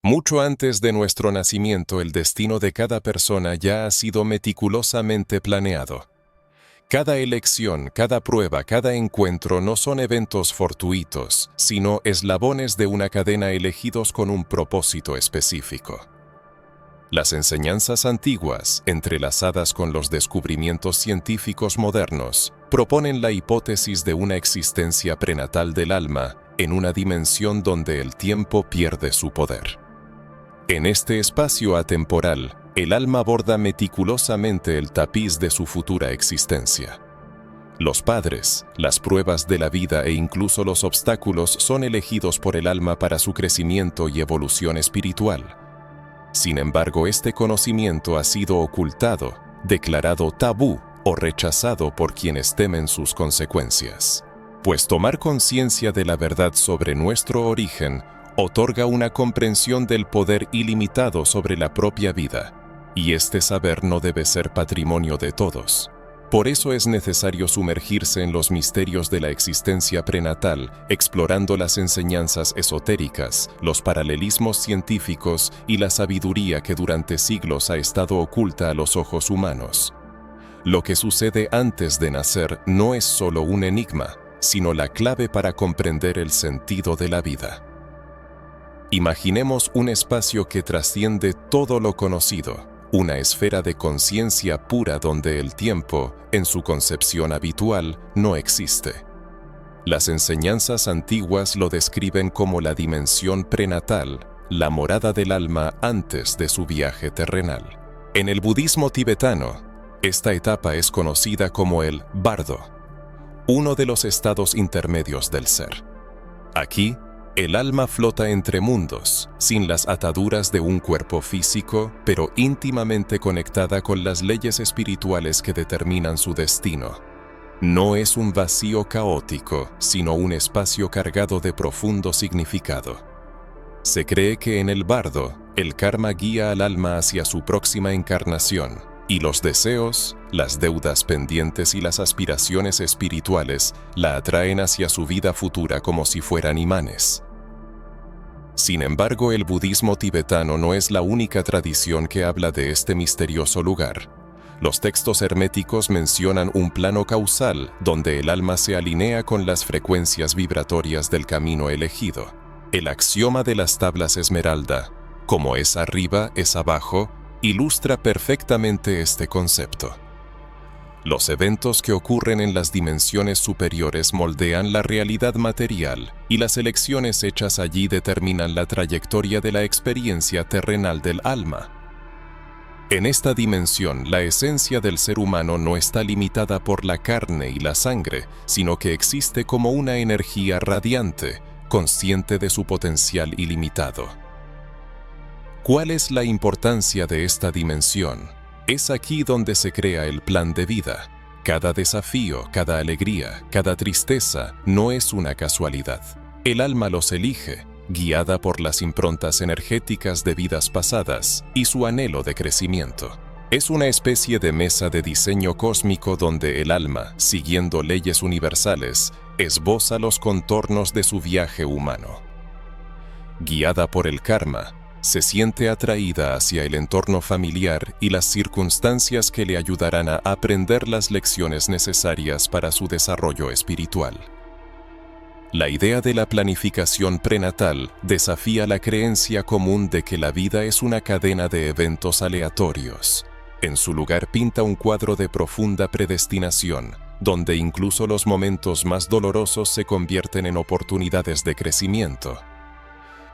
Mucho antes de nuestro nacimiento, el destino de cada persona ya ha sido meticulosamente planeado. Cada elección, cada prueba, cada encuentro no son eventos fortuitos, sino eslabones de una cadena elegidos con un propósito específico. Las enseñanzas antiguas, entrelazadas con los descubrimientos científicos modernos, proponen la hipótesis de una existencia prenatal del alma en una dimensión donde el tiempo pierde su poder. En este espacio atemporal, el alma borda meticulosamente el tapiz de su futura existencia. Los padres, las pruebas de la vida e incluso los obstáculos son elegidos por el alma para su crecimiento y evolución espiritual. Sin embargo, este conocimiento ha sido ocultado, declarado tabú o rechazado por quienes temen sus consecuencias. Pues tomar conciencia de la verdad sobre nuestro origen otorga una comprensión del poder ilimitado sobre la propia vida, y este saber no debe ser patrimonio de todos. Por eso es necesario sumergirse en los misterios de la existencia prenatal, explorando las enseñanzas esotéricas, los paralelismos científicos y la sabiduría que durante siglos ha estado oculta a los ojos humanos. Lo que sucede antes de nacer no es solo un enigma, sino la clave para comprender el sentido de la vida. Imaginemos un espacio que trasciende todo lo conocido, una esfera de conciencia pura donde el tiempo, en su concepción habitual, no existe. Las enseñanzas antiguas lo describen como la dimensión prenatal, la morada del alma antes de su viaje terrenal. En el budismo tibetano, esta etapa es conocida como el bardo, uno de los estados intermedios del ser. Aquí, el alma flota entre mundos, sin las ataduras de un cuerpo físico, pero íntimamente conectada con las leyes espirituales que determinan su destino. No es un vacío caótico, sino un espacio cargado de profundo significado. Se cree que en el bardo, el karma guía al alma hacia su próxima encarnación, y los deseos, las deudas pendientes y las aspiraciones espirituales la atraen hacia su vida futura como si fueran imanes. Sin embargo, el budismo tibetano no es la única tradición que habla de este misterioso lugar. Los textos herméticos mencionan un plano causal donde el alma se alinea con las frecuencias vibratorias del camino elegido. El axioma de las tablas esmeralda, como es arriba, es abajo, ilustra perfectamente este concepto. Los eventos que ocurren en las dimensiones superiores moldean la realidad material y las elecciones hechas allí determinan la trayectoria de la experiencia terrenal del alma. En esta dimensión, la esencia del ser humano no está limitada por la carne y la sangre, sino que existe como una energía radiante, consciente de su potencial ilimitado. ¿Cuál es la importancia de esta dimensión? Es aquí donde se crea el plan de vida. Cada desafío, cada alegría, cada tristeza no es una casualidad. El alma los elige, guiada por las improntas energéticas de vidas pasadas y su anhelo de crecimiento. Es una especie de mesa de diseño cósmico donde el alma, siguiendo leyes universales, esboza los contornos de su viaje humano. Guiada por el karma, se siente atraída hacia el entorno familiar y las circunstancias que le ayudarán a aprender las lecciones necesarias para su desarrollo espiritual. La idea de la planificación prenatal desafía la creencia común de que la vida es una cadena de eventos aleatorios. En su lugar pinta un cuadro de profunda predestinación, donde incluso los momentos más dolorosos se convierten en oportunidades de crecimiento.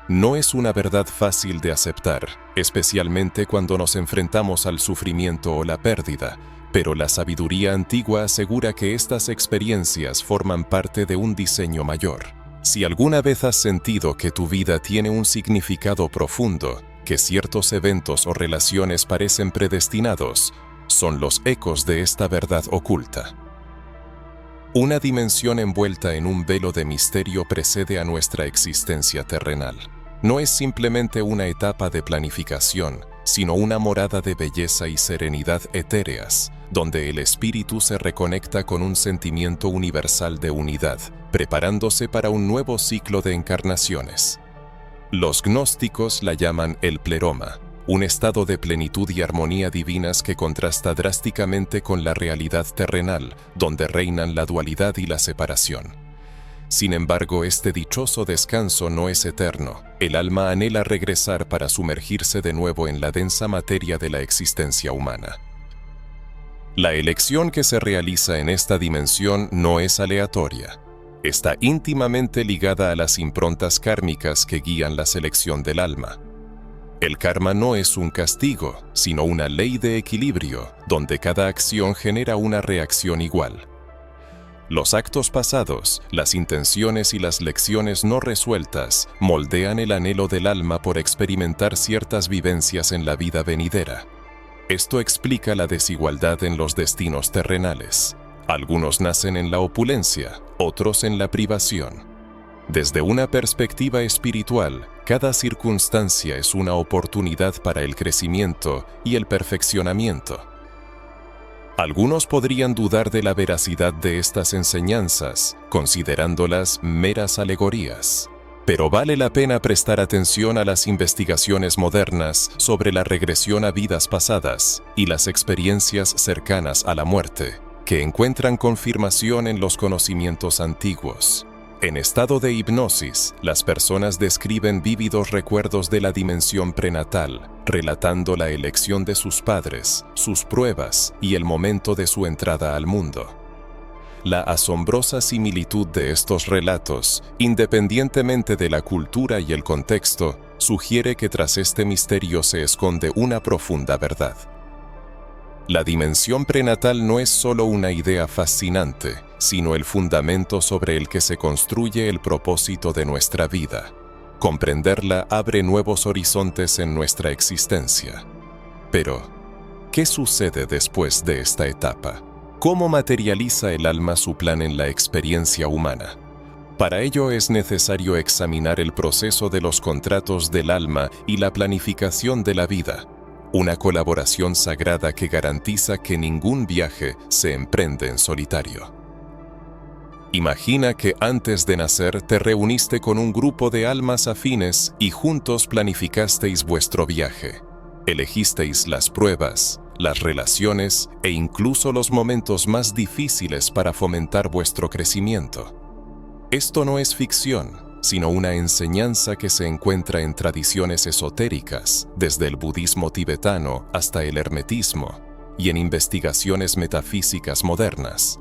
No es una verdad fácil de aceptar, especialmente cuando nos enfrentamos al sufrimiento o la pérdida, pero la sabiduría antigua asegura que estas experiencias forman parte de un diseño mayor. Si alguna vez has sentido que tu vida tiene un significado profundo, que ciertos eventos o relaciones parecen predestinados, son los ecos de esta verdad oculta. Una dimensión envuelta en un velo de misterio precede a nuestra existencia terrenal. No es simplemente una etapa de planificación, sino una morada de belleza y serenidad etéreas, donde el espíritu se reconecta con un sentimiento universal de unidad, preparándose para un nuevo ciclo de encarnaciones. Los gnósticos la llaman el pleroma, un estado de plenitud y armonía divinas que contrasta drásticamente con la realidad terrenal, donde reinan la dualidad y la separación. Sin embargo, este dichoso descanso no es eterno. El alma anhela regresar para sumergirse de nuevo en la densa materia de la existencia humana. La elección que se realiza en esta dimensión no es aleatoria. Está íntimamente ligada a las improntas kármicas que guían la selección del alma. El karma no es un castigo, sino una ley de equilibrio, donde cada acción genera una reacción igual. Los actos pasados, las intenciones y las lecciones no resueltas moldean el anhelo del alma por experimentar ciertas vivencias en la vida venidera. Esto explica la desigualdad en los destinos terrenales. Algunos nacen en la opulencia, otros en la privación. Desde una perspectiva espiritual, cada circunstancia es una oportunidad para el crecimiento y el perfeccionamiento. Algunos podrían dudar de la veracidad de estas enseñanzas, considerándolas meras alegorías. Pero vale la pena prestar atención a las investigaciones modernas sobre la regresión a vidas pasadas y las experiencias cercanas a la muerte, que encuentran confirmación en los conocimientos antiguos. En estado de hipnosis, las personas describen vívidos recuerdos de la dimensión prenatal, relatando la elección de sus padres, sus pruebas y el momento de su entrada al mundo. La asombrosa similitud de estos relatos, independientemente de la cultura y el contexto, sugiere que tras este misterio se esconde una profunda verdad. La dimensión prenatal no es solo una idea fascinante, sino el fundamento sobre el que se construye el propósito de nuestra vida. Comprenderla abre nuevos horizontes en nuestra existencia. Pero, ¿qué sucede después de esta etapa? ¿Cómo materializa el alma su plan en la experiencia humana? Para ello es necesario examinar el proceso de los contratos del alma y la planificación de la vida. Una colaboración sagrada que garantiza que ningún viaje se emprende en solitario. Imagina que antes de nacer te reuniste con un grupo de almas afines y juntos planificasteis vuestro viaje. Elegisteis las pruebas, las relaciones e incluso los momentos más difíciles para fomentar vuestro crecimiento. Esto no es ficción, sino una enseñanza que se encuentra en tradiciones esotéricas, desde el budismo tibetano hasta el hermetismo, y en investigaciones metafísicas modernas.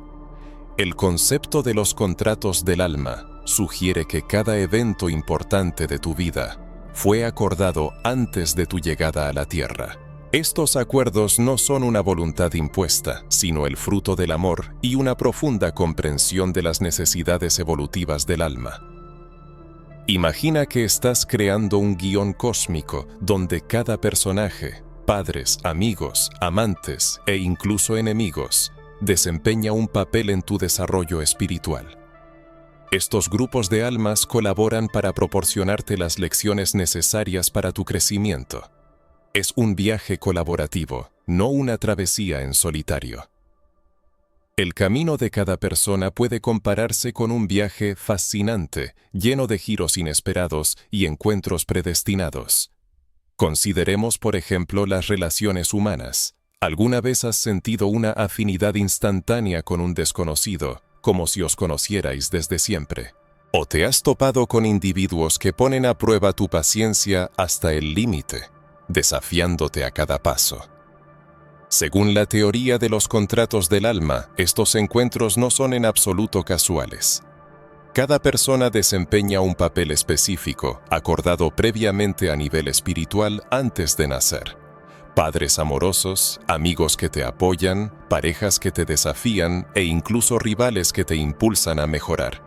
El concepto de los contratos del alma sugiere que cada evento importante de tu vida fue acordado antes de tu llegada a la Tierra. Estos acuerdos no son una voluntad impuesta, sino el fruto del amor y una profunda comprensión de las necesidades evolutivas del alma. Imagina que estás creando un guión cósmico donde cada personaje, padres, amigos, amantes e incluso enemigos, desempeña un papel en tu desarrollo espiritual. Estos grupos de almas colaboran para proporcionarte las lecciones necesarias para tu crecimiento. Es un viaje colaborativo, no una travesía en solitario. El camino de cada persona puede compararse con un viaje fascinante, lleno de giros inesperados y encuentros predestinados. Consideremos, por ejemplo, las relaciones humanas. ¿Alguna vez has sentido una afinidad instantánea con un desconocido, como si os conocierais desde siempre? ¿O te has topado con individuos que ponen a prueba tu paciencia hasta el límite, desafiándote a cada paso? Según la teoría de los contratos del alma, estos encuentros no son en absoluto casuales. Cada persona desempeña un papel específico, acordado previamente a nivel espiritual antes de nacer. Padres amorosos, amigos que te apoyan, parejas que te desafían e incluso rivales que te impulsan a mejorar.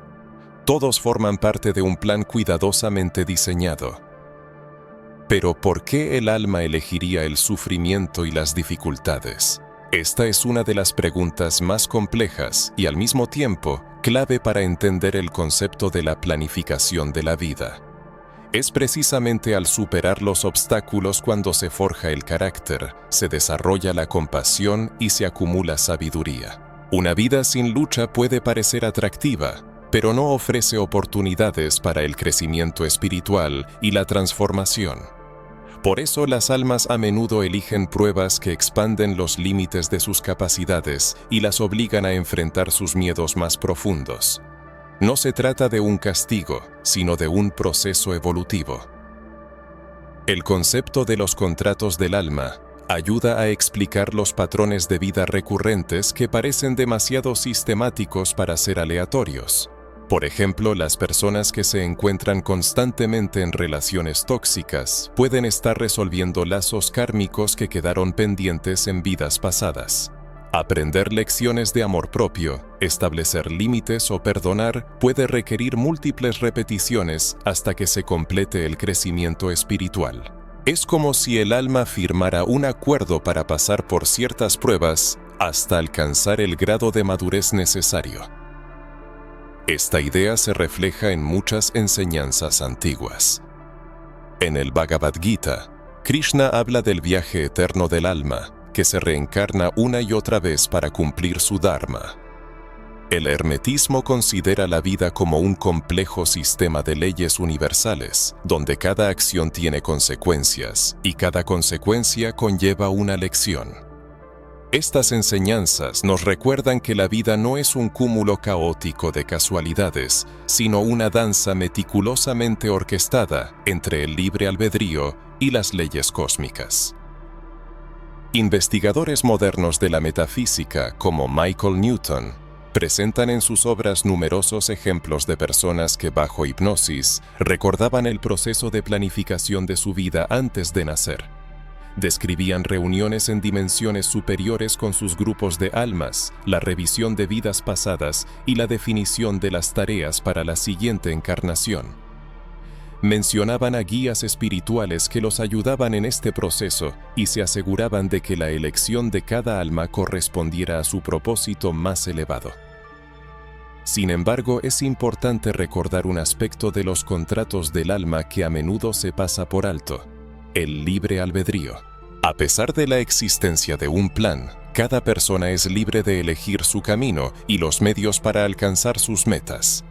Todos forman parte de un plan cuidadosamente diseñado. Pero ¿por qué el alma elegiría el sufrimiento y las dificultades? Esta es una de las preguntas más complejas y al mismo tiempo clave para entender el concepto de la planificación de la vida. Es precisamente al superar los obstáculos cuando se forja el carácter, se desarrolla la compasión y se acumula sabiduría. Una vida sin lucha puede parecer atractiva, pero no ofrece oportunidades para el crecimiento espiritual y la transformación. Por eso las almas a menudo eligen pruebas que expanden los límites de sus capacidades y las obligan a enfrentar sus miedos más profundos. No se trata de un castigo, sino de un proceso evolutivo. El concepto de los contratos del alma ayuda a explicar los patrones de vida recurrentes que parecen demasiado sistemáticos para ser aleatorios. Por ejemplo, las personas que se encuentran constantemente en relaciones tóxicas pueden estar resolviendo lazos kármicos que quedaron pendientes en vidas pasadas. Aprender lecciones de amor propio, establecer límites o perdonar puede requerir múltiples repeticiones hasta que se complete el crecimiento espiritual. Es como si el alma firmara un acuerdo para pasar por ciertas pruebas hasta alcanzar el grado de madurez necesario. Esta idea se refleja en muchas enseñanzas antiguas. En el Bhagavad Gita, Krishna habla del viaje eterno del alma, que se reencarna una y otra vez para cumplir su dharma. El hermetismo considera la vida como un complejo sistema de leyes universales, donde cada acción tiene consecuencias y cada consecuencia conlleva una lección. Estas enseñanzas nos recuerdan que la vida no es un cúmulo caótico de casualidades, sino una danza meticulosamente orquestada entre el libre albedrío y las leyes cósmicas. Investigadores modernos de la metafísica, como Michael Newton, presentan en sus obras numerosos ejemplos de personas que bajo hipnosis recordaban el proceso de planificación de su vida antes de nacer. Describían reuniones en dimensiones superiores con sus grupos de almas, la revisión de vidas pasadas y la definición de las tareas para la siguiente encarnación. Mencionaban a guías espirituales que los ayudaban en este proceso y se aseguraban de que la elección de cada alma correspondiera a su propósito más elevado. Sin embargo, es importante recordar un aspecto de los contratos del alma que a menudo se pasa por alto: el libre albedrío. A pesar de la existencia de un plan, cada persona es libre de elegir su camino y los medios para alcanzar sus metas.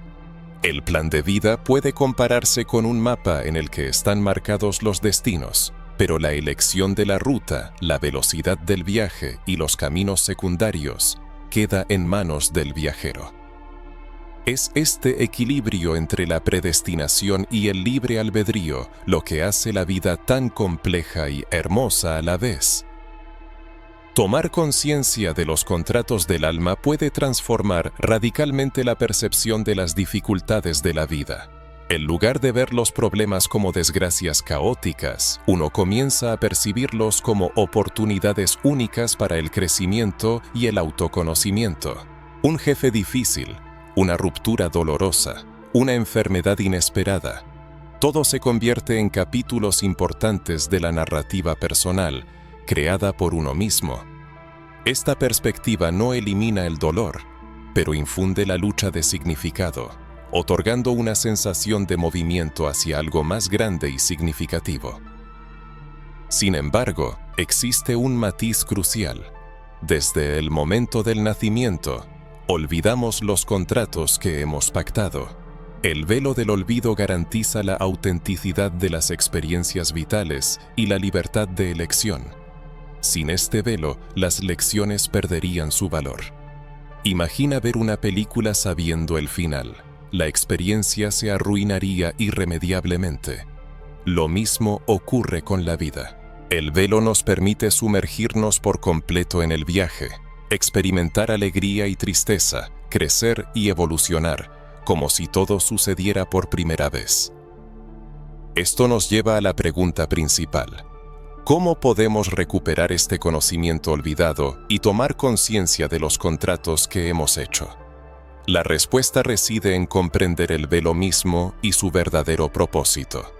El plan de vida puede compararse con un mapa en el que están marcados los destinos, pero la elección de la ruta, la velocidad del viaje y los caminos secundarios queda en manos del viajero. Es este equilibrio entre la predestinación y el libre albedrío lo que hace la vida tan compleja y hermosa a la vez. Tomar conciencia de los contratos del alma puede transformar radicalmente la percepción de las dificultades de la vida. En lugar de ver los problemas como desgracias caóticas, uno comienza a percibirlos como oportunidades únicas para el crecimiento y el autoconocimiento. Un jefe difícil, una ruptura dolorosa, una enfermedad inesperada. Todo se convierte en capítulos importantes de la narrativa personal, creada por uno mismo. Esta perspectiva no elimina el dolor, pero infunde la lucha de significado, otorgando una sensación de movimiento hacia algo más grande y significativo. Sin embargo, existe un matiz crucial. Desde el momento del nacimiento, olvidamos los contratos que hemos pactado. El velo del olvido garantiza la autenticidad de las experiencias vitales y la libertad de elección. Sin este velo, las lecciones perderían su valor. Imagina ver una película sabiendo el final. La experiencia se arruinaría irremediablemente. Lo mismo ocurre con la vida. El velo nos permite sumergirnos por completo en el viaje, experimentar alegría y tristeza, crecer y evolucionar, como si todo sucediera por primera vez. Esto nos lleva a la pregunta principal: ¿cómo podemos recuperar este conocimiento olvidado y tomar conciencia de los contratos que hemos hecho? La respuesta reside en comprender el velo mismo y su verdadero propósito.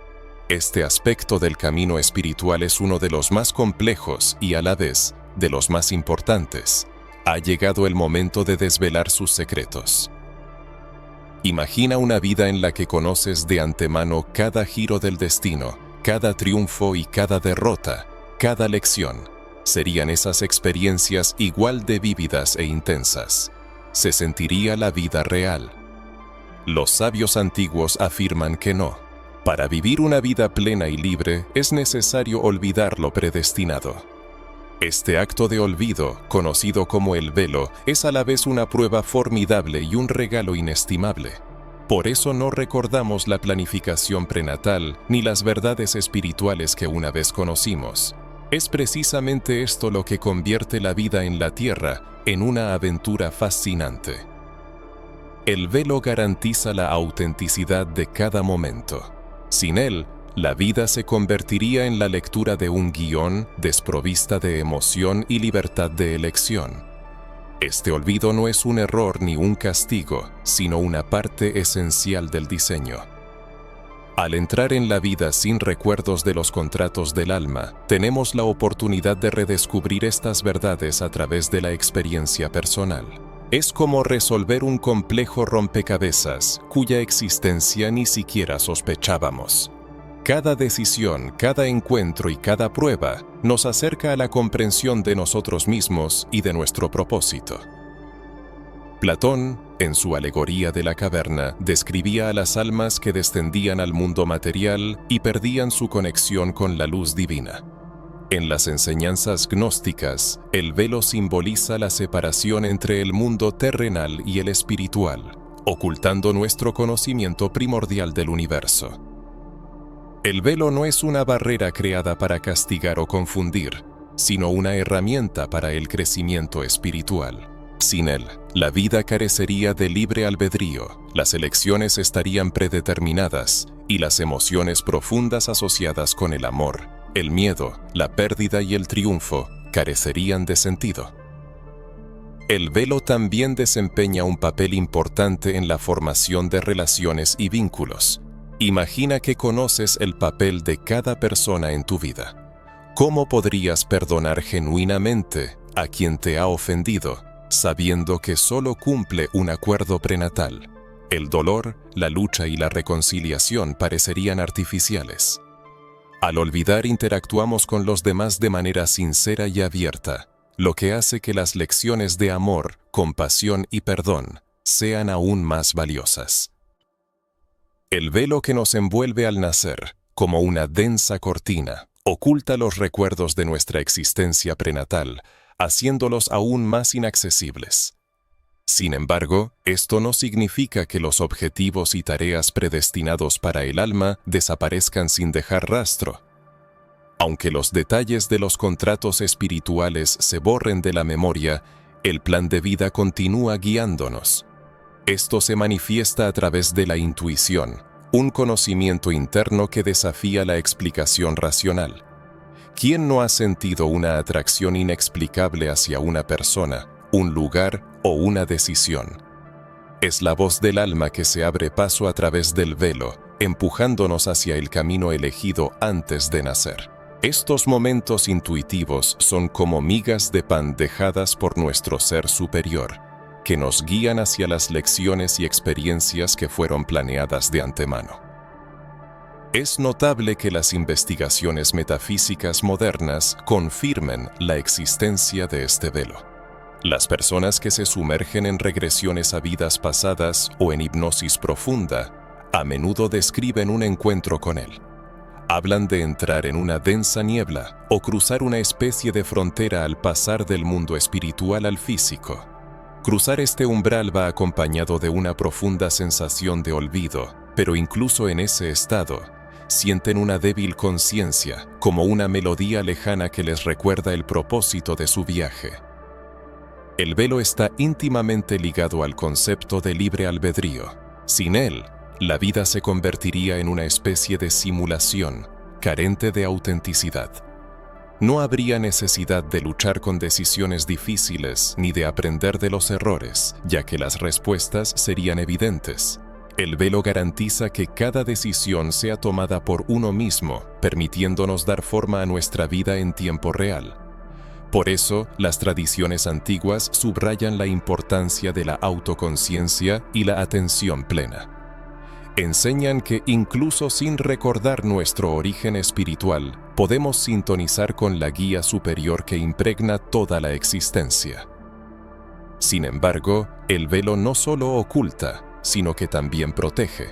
Este aspecto del camino espiritual es uno de los más complejos y a la vez de los más importantes. Ha llegado el momento de desvelar sus secretos. Imagina una vida en la que conoces de antemano cada giro del destino, cada triunfo y cada derrota, cada lección. Serían esas experiencias igual de vívidas e intensas. Se sentiría la vida real. Los sabios antiguos afirman que no. Para vivir una vida plena y libre es necesario olvidar lo predestinado. Este acto de olvido, conocido como el velo, es a la vez una prueba formidable y un regalo inestimable. Por eso no recordamos la planificación prenatal ni las verdades espirituales que una vez conocimos. Es precisamente esto lo que convierte la vida en la tierra en una aventura fascinante. El velo garantiza la autenticidad de cada momento. Sin él, la vida se convertiría en la lectura de un guión desprovista de emoción y libertad de elección. Este olvido no es un error ni un castigo, sino una parte esencial del diseño. Al entrar en la vida sin recuerdos de los contratos del alma, tenemos la oportunidad de redescubrir estas verdades a través de la experiencia personal. Es como resolver un complejo rompecabezas cuya existencia ni siquiera sospechábamos. Cada decisión, cada encuentro y cada prueba nos acerca a la comprensión de nosotros mismos y de nuestro propósito. Platón, en su alegoría de la caverna, describía a las almas que descendían al mundo material y perdían su conexión con la luz divina. En las enseñanzas gnósticas, el velo simboliza la separación entre el mundo terrenal y el espiritual, ocultando nuestro conocimiento primordial del universo. El velo no es una barrera creada para castigar o confundir, sino una herramienta para el crecimiento espiritual. Sin él, la vida carecería de libre albedrío, las elecciones estarían predeterminadas y las emociones profundas asociadas con el amor, el miedo, la pérdida y el triunfo carecerían de sentido. El velo también desempeña un papel importante en la formación de relaciones y vínculos. Imagina que conoces el papel de cada persona en tu vida. ¿Cómo podrías perdonar genuinamente a quien te ha ofendido, sabiendo que solo cumple un acuerdo prenatal? El dolor, la lucha y la reconciliación parecerían artificiales. Al olvidar, interactuamos con los demás de manera sincera y abierta, lo que hace que las lecciones de amor, compasión y perdón sean aún más valiosas. El velo que nos envuelve al nacer, como una densa cortina, oculta los recuerdos de nuestra existencia prenatal, haciéndolos aún más inaccesibles. Sin embargo, esto no significa que los objetivos y tareas predestinados para el alma desaparezcan sin dejar rastro. Aunque los detalles de los contratos espirituales se borren de la memoria, el plan de vida continúa guiándonos. Esto se manifiesta a través de la intuición, un conocimiento interno que desafía la explicación racional. ¿Quién no ha sentido una atracción inexplicable hacia una persona, un lugar o una decisión? Es la voz del alma que se abre paso a través del velo, empujándonos hacia el camino elegido antes de nacer. Estos momentos intuitivos son como migas de pan dejadas por nuestro ser superior, que nos guían hacia las lecciones y experiencias que fueron planeadas de antemano. Es notable que las investigaciones metafísicas modernas confirmen la existencia de este velo. Las personas que se sumergen en regresiones a vidas pasadas o en hipnosis profunda, a menudo describen un encuentro con él. Hablan de entrar en una densa niebla o cruzar una especie de frontera al pasar del mundo espiritual al físico. Cruzar este umbral va acompañado de una profunda sensación de olvido, pero incluso en ese estado, sienten una débil conciencia, como una melodía lejana que les recuerda el propósito de su viaje. El velo está íntimamente ligado al concepto de libre albedrío. Sin él, la vida se convertiría en una especie de simulación, carente de autenticidad. No habría necesidad de luchar con decisiones difíciles ni de aprender de los errores, ya que las respuestas serían evidentes. El velo garantiza que cada decisión sea tomada por uno mismo, permitiéndonos dar forma a nuestra vida en tiempo real. Por eso, las tradiciones antiguas subrayan la importancia de la autoconciencia y la atención plena. Enseñan que incluso sin recordar nuestro origen espiritual, podemos sintonizar con la guía superior que impregna toda la existencia. Sin embargo, el velo no solo oculta, sino que también protege.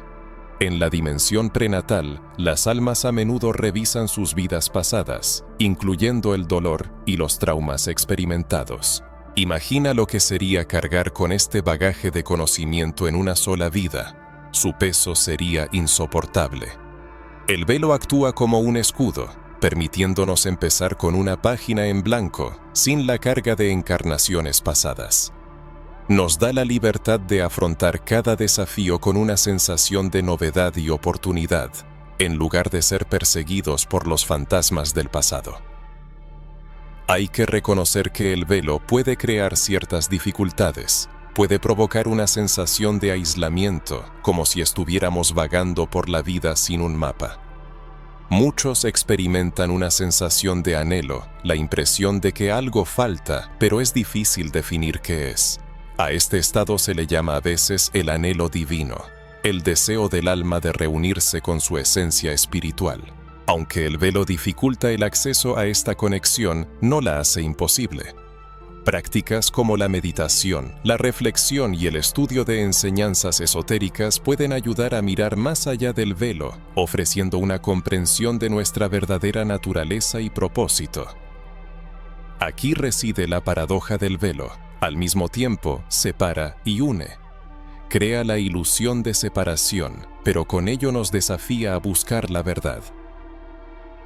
En la dimensión prenatal, las almas a menudo revisan sus vidas pasadas, incluyendo el dolor y los traumas experimentados. Imagina lo que sería cargar con este bagaje de conocimiento en una sola vida. Su peso sería insoportable. El velo actúa como un escudo, permitiéndonos empezar con una página en blanco, sin la carga de encarnaciones pasadas. Nos da la libertad de afrontar cada desafío con una sensación de novedad y oportunidad, en lugar de ser perseguidos por los fantasmas del pasado. Hay que reconocer que el velo puede crear ciertas dificultades, puede provocar una sensación de aislamiento, como si estuviéramos vagando por la vida sin un mapa. Muchos experimentan una sensación de anhelo, la impresión de que algo falta, pero es difícil definir qué es. A este estado se le llama a veces el anhelo divino, el deseo del alma de reunirse con su esencia espiritual. Aunque el velo dificulta el acceso a esta conexión, no la hace imposible. Prácticas como la meditación, la reflexión y el estudio de enseñanzas esotéricas pueden ayudar a mirar más allá del velo, ofreciendo una comprensión de nuestra verdadera naturaleza y propósito. Aquí reside la paradoja del velo. Al mismo tiempo, separa y une. Crea la ilusión de separación, pero con ello nos desafía a buscar la verdad.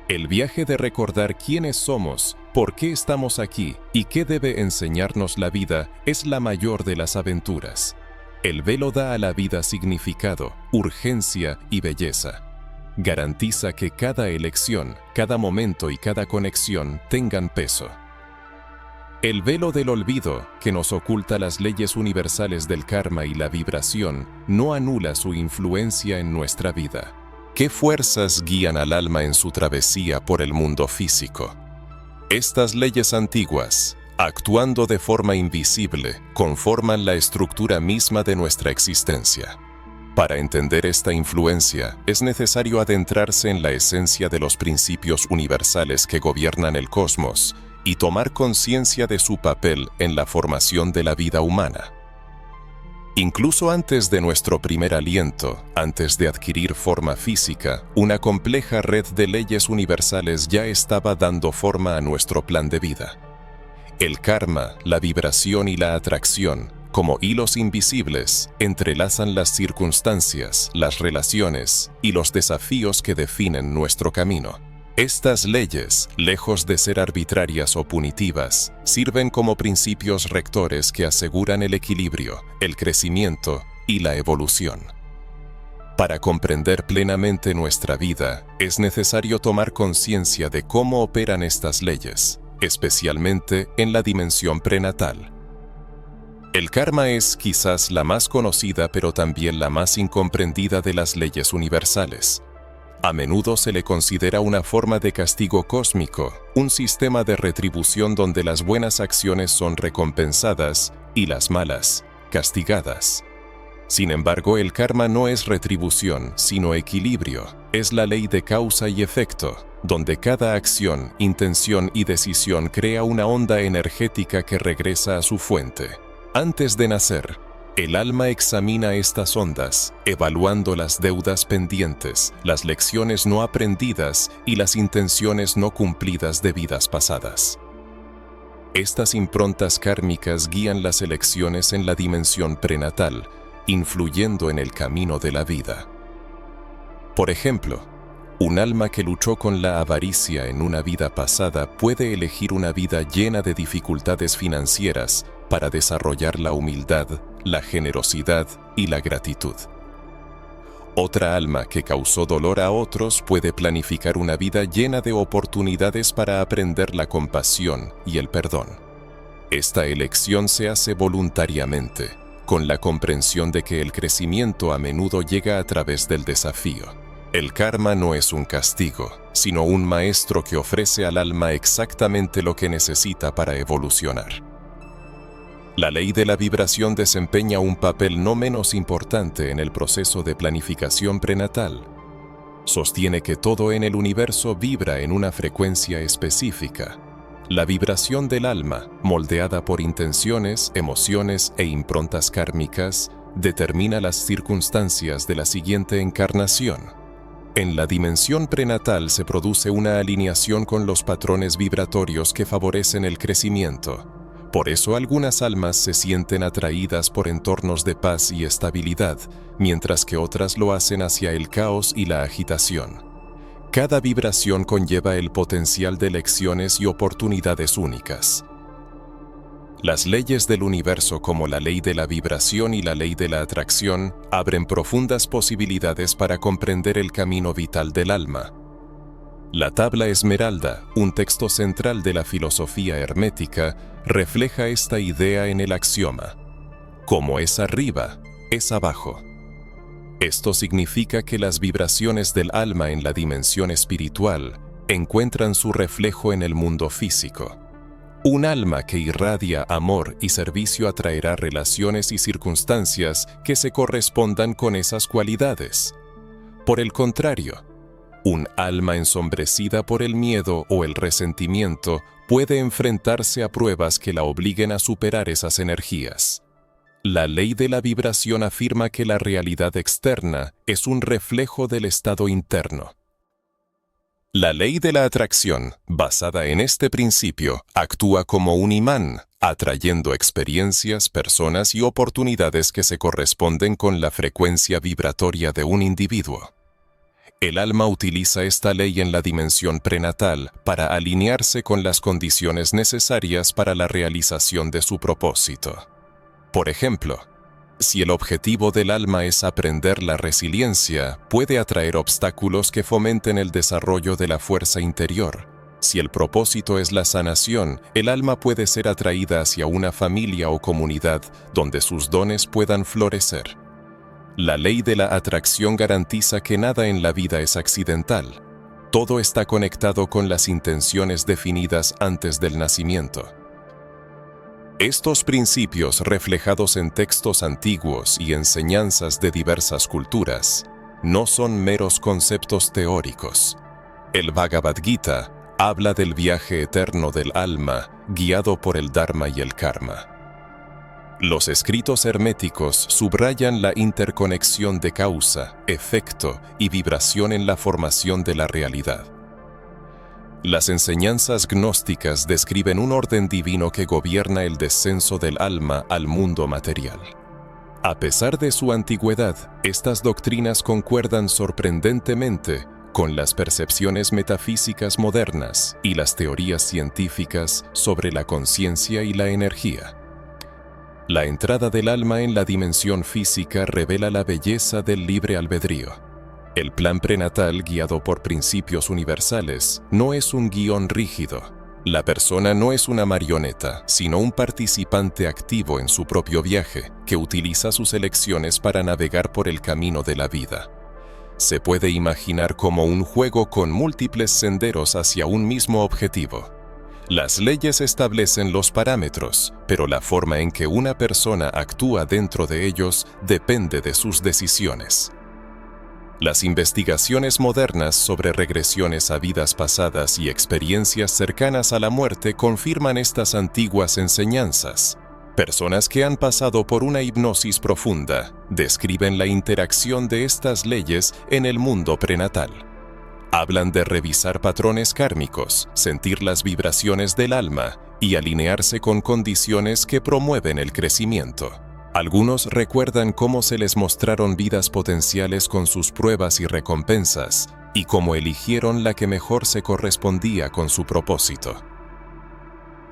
El viaje de recordar quiénes somos, por qué estamos aquí y qué debe enseñarnos la vida es la mayor de las aventuras. El velo da a la vida significado, urgencia y belleza. Garantiza que cada elección, cada momento y cada conexión tengan peso. El velo del olvido, que nos oculta las leyes universales del karma y la vibración, no anula su influencia en nuestra vida. ¿Qué fuerzas guían al alma en su travesía por el mundo físico? Estas leyes antiguas, actuando de forma invisible, conforman la estructura misma de nuestra existencia. Para entender esta influencia, es necesario adentrarse en la esencia de los principios universales que gobiernan el cosmos y tomar conciencia de su papel en la formación de la vida humana. Incluso antes de nuestro primer aliento, antes de adquirir forma física, una compleja red de leyes universales ya estaba dando forma a nuestro plan de vida. El karma, la vibración y la atracción, como hilos invisibles, entrelazan las circunstancias, las relaciones y los desafíos que definen nuestro camino. Estas leyes, lejos de ser arbitrarias o punitivas, sirven como principios rectores que aseguran el equilibrio, el crecimiento y la evolución. Para comprender plenamente nuestra vida, es necesario tomar conciencia de cómo operan estas leyes, especialmente en la dimensión prenatal. El karma es quizás la más conocida pero también la más incomprendida de las leyes universales. A menudo se le considera una forma de castigo cósmico, un sistema de retribución donde las buenas acciones son recompensadas y las malas, castigadas. Sin embargo, el karma no es retribución, sino equilibrio. Es la ley de causa y efecto, donde cada acción, intención y decisión crea una onda energética que regresa a su fuente. Antes de nacer, el alma examina estas ondas, evaluando las deudas pendientes, las lecciones no aprendidas y las intenciones no cumplidas de vidas pasadas. Estas improntas kármicas guían las elecciones en la dimensión prenatal, influyendo en el camino de la vida. Por ejemplo, un alma que luchó con la avaricia en una vida pasada puede elegir una vida llena de dificultades financieras para desarrollar la humildad, la generosidad y la gratitud. Otra alma que causó dolor a otros puede planificar una vida llena de oportunidades para aprender la compasión y el perdón. Esta elección se hace voluntariamente, con la comprensión de que el crecimiento a menudo llega a través del desafío. El karma no es un castigo, sino un maestro que ofrece al alma exactamente lo que necesita para evolucionar. La ley de la vibración desempeña un papel no menos importante en el proceso de planificación prenatal. Sostiene que todo en el universo vibra en una frecuencia específica. La vibración del alma, moldeada por intenciones, emociones e improntas kármicas, determina las circunstancias de la siguiente encarnación. En la dimensión prenatal se produce una alineación con los patrones vibratorios que favorecen el crecimiento. Por eso algunas almas se sienten atraídas por entornos de paz y estabilidad, mientras que otras lo hacen hacia el caos y la agitación. Cada vibración conlleva el potencial de lecciones y oportunidades únicas. Las leyes del universo, como la ley de la vibración y la ley de la atracción, abren profundas posibilidades para comprender el camino vital del alma. La tabla esmeralda, un texto central de la filosofía hermética, refleja esta idea en el axioma: como es arriba, es abajo. Esto significa que las vibraciones del alma en la dimensión espiritual encuentran su reflejo en el mundo físico. Un alma que irradia amor y servicio atraerá relaciones y circunstancias que se correspondan con esas cualidades. Por el contrario, un alma ensombrecida por el miedo o el resentimiento puede enfrentarse a pruebas que la obliguen a superar esas energías. La ley de la vibración afirma que la realidad externa es un reflejo del estado interno. La ley de la atracción, basada en este principio, actúa como un imán, atrayendo experiencias, personas y oportunidades que se corresponden con la frecuencia vibratoria de un individuo. El alma utiliza esta ley en la dimensión prenatal para alinearse con las condiciones necesarias para la realización de su propósito. Por ejemplo, si el objetivo del alma es aprender la resiliencia, puede atraer obstáculos que fomenten el desarrollo de la fuerza interior. Si el propósito es la sanación, el alma puede ser atraída hacia una familia o comunidad donde sus dones puedan florecer. La ley de la atracción garantiza que nada en la vida es accidental. Todo está conectado con las intenciones definidas antes del nacimiento. Estos principios, reflejados en textos antiguos y enseñanzas de diversas culturas, no son meros conceptos teóricos. El Bhagavad Gita habla del viaje eterno del alma, guiado por el Dharma y el Karma. Los escritos herméticos subrayan la interconexión de causa, efecto y vibración en la formación de la realidad. Las enseñanzas gnósticas describen un orden divino que gobierna el descenso del alma al mundo material. A pesar de su antigüedad, estas doctrinas concuerdan sorprendentemente con las percepciones metafísicas modernas y las teorías científicas sobre la conciencia y la energía. La entrada del alma en la dimensión física revela la belleza del libre albedrío. El plan prenatal, guiado por principios universales, no es un guión rígido. La persona no es una marioneta, sino un participante activo en su propio viaje, que utiliza sus elecciones para navegar por el camino de la vida. Se puede imaginar como un juego con múltiples senderos hacia un mismo objetivo. Las leyes establecen los parámetros, pero la forma en que una persona actúa dentro de ellos depende de sus decisiones. Las investigaciones modernas sobre regresiones a vidas pasadas y experiencias cercanas a la muerte confirman estas antiguas enseñanzas. Personas que han pasado por una hipnosis profunda describen la interacción de estas leyes en el mundo prenatal. Hablan de revisar patrones kármicos, sentir las vibraciones del alma y alinearse con condiciones que promueven el crecimiento. Algunos recuerdan cómo se les mostraron vidas potenciales con sus pruebas y recompensas, y cómo eligieron la que mejor se correspondía con su propósito.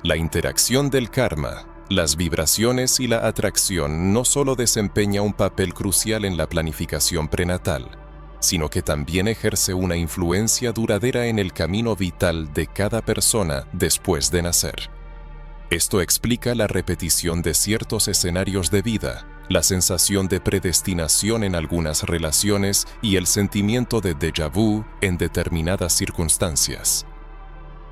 La interacción del karma, las vibraciones y la atracción no solo desempeña un papel crucial en la planificación prenatal, sino que también ejerce una influencia duradera en el camino vital de cada persona después de nacer. Esto explica la repetición de ciertos escenarios de vida, la sensación de predestinación en algunas relaciones y el sentimiento de déjà vu en determinadas circunstancias.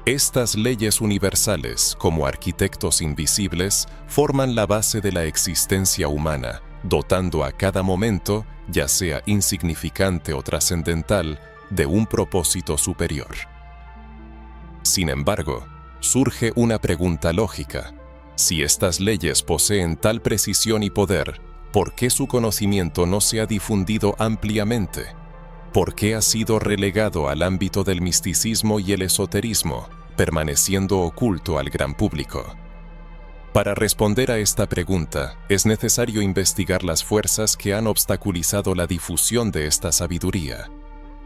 Estas leyes universales, como arquitectos invisibles, forman la base de la existencia humana, dotando a cada momento, ya sea insignificante o trascendental, de un propósito superior. Sin embargo, surge una pregunta lógica. Si estas leyes poseen tal precisión y poder, ¿Por qué su conocimiento no se ha difundido ampliamente? ¿Por qué ha sido relegado al ámbito del misticismo y el esoterismo, permaneciendo oculto al gran público? Para responder a esta pregunta, es necesario investigar las fuerzas que han obstaculizado la difusión de esta sabiduría.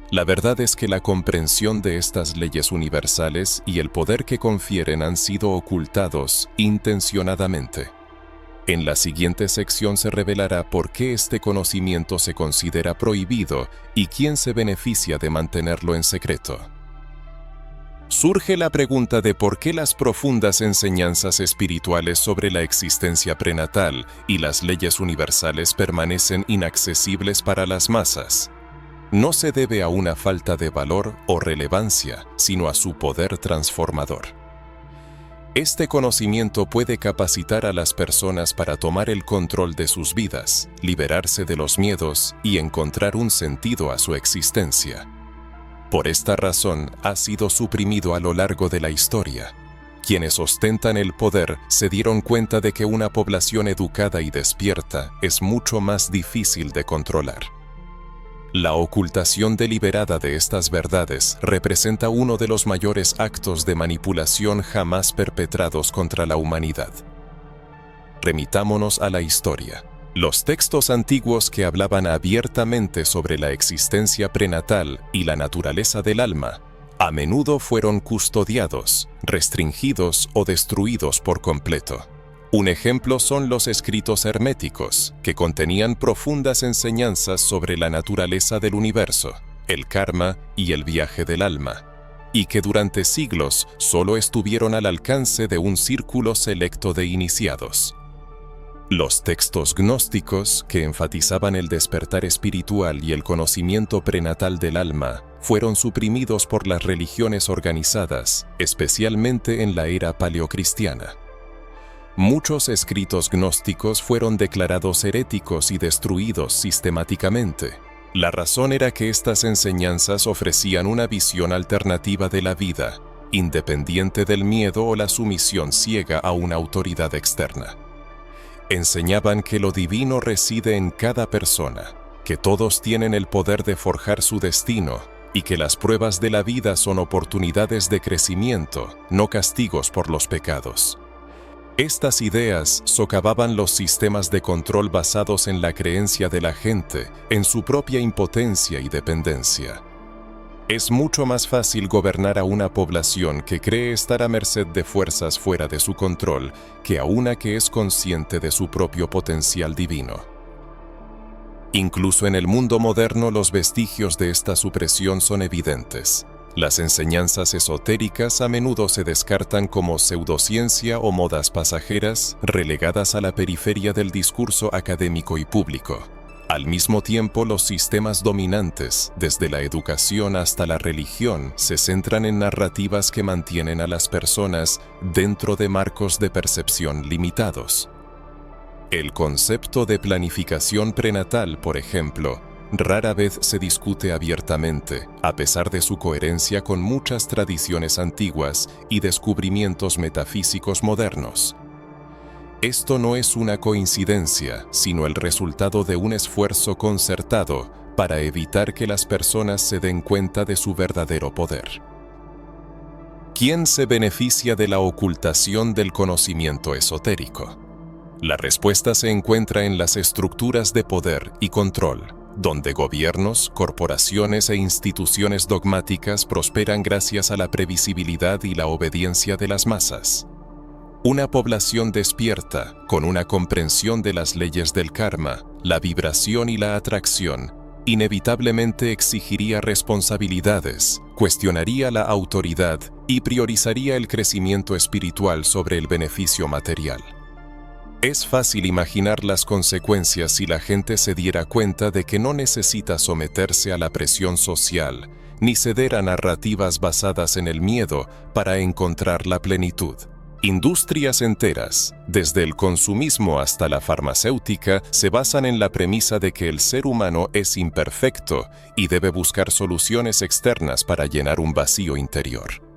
La verdad es que la comprensión de estas leyes universales y el poder que confieren han sido ocultados intencionadamente. En la siguiente sección se revelará por qué este conocimiento se considera prohibido y quién se beneficia de mantenerlo en secreto. Surge la pregunta de por qué las profundas enseñanzas espirituales sobre la existencia prenatal y las leyes universales permanecen inaccesibles para las masas. No se debe a una falta de valor o relevancia, sino a su poder transformador. Este conocimiento puede capacitar a las personas para tomar el control de sus vidas, liberarse de los miedos y encontrar un sentido a su existencia. Por esta razón, ha sido suprimido a lo largo de la historia. Quienes ostentan el poder se dieron cuenta de que una población educada y despierta es mucho más difícil de controlar. La ocultación deliberada de estas verdades representa uno de los mayores actos de manipulación jamás perpetrados contra la humanidad. Remitámonos a la historia. Los textos antiguos que hablaban abiertamente sobre la existencia prenatal y la naturaleza del alma, a menudo fueron custodiados, restringidos o destruidos por completo. Un ejemplo son los escritos herméticos, que contenían profundas enseñanzas sobre la naturaleza del universo, el karma y el viaje del alma, y que durante siglos solo estuvieron al alcance de un círculo selecto de iniciados. Los textos gnósticos, que enfatizaban el despertar espiritual y el conocimiento prenatal del alma, fueron suprimidos por las religiones organizadas, especialmente en la era paleocristiana. Muchos escritos gnósticos fueron declarados heréticos y destruidos sistemáticamente. La razón era que estas enseñanzas ofrecían una visión alternativa de la vida, independiente del miedo o la sumisión ciega a una autoridad externa. Enseñaban que lo divino reside en cada persona, que todos tienen el poder de forjar su destino y que las pruebas de la vida son oportunidades de crecimiento, no castigos por los pecados. Estas ideas socavaban los sistemas de control basados en la creencia de la gente, en su propia impotencia y dependencia. Es mucho más fácil gobernar a una población que cree estar a merced de fuerzas fuera de su control que a una que es consciente de su propio potencial divino. Incluso en el mundo moderno los vestigios de esta supresión son evidentes. Las enseñanzas esotéricas a menudo se descartan como pseudociencia o modas pasajeras, relegadas a la periferia del discurso académico y público. Al mismo tiempo, los sistemas dominantes, desde la educación hasta la religión, se centran en narrativas que mantienen a las personas dentro de marcos de percepción limitados. El concepto de planificación prenatal, por ejemplo, rara vez se discute abiertamente, a pesar de su coherencia con muchas tradiciones antiguas y descubrimientos metafísicos modernos. Esto no es una coincidencia, sino el resultado de un esfuerzo concertado para evitar que las personas se den cuenta de su verdadero poder. ¿Quién se beneficia de la ocultación del conocimiento esotérico? La respuesta se encuentra en las estructuras de poder y control, donde gobiernos, corporaciones e instituciones dogmáticas prosperan gracias a la previsibilidad y la obediencia de las masas. Una población despierta, con una comprensión de las leyes del karma, la vibración y la atracción, inevitablemente exigiría responsabilidades, cuestionaría la autoridad y priorizaría el crecimiento espiritual sobre el beneficio material. Es fácil imaginar las consecuencias si la gente se diera cuenta de que no necesita someterse a la presión social, ni ceder a narrativas basadas en el miedo para encontrar la plenitud. Industrias enteras, desde el consumismo hasta la farmacéutica, se basan en la premisa de que el ser humano es imperfecto y debe buscar soluciones externas para llenar un vacío interior.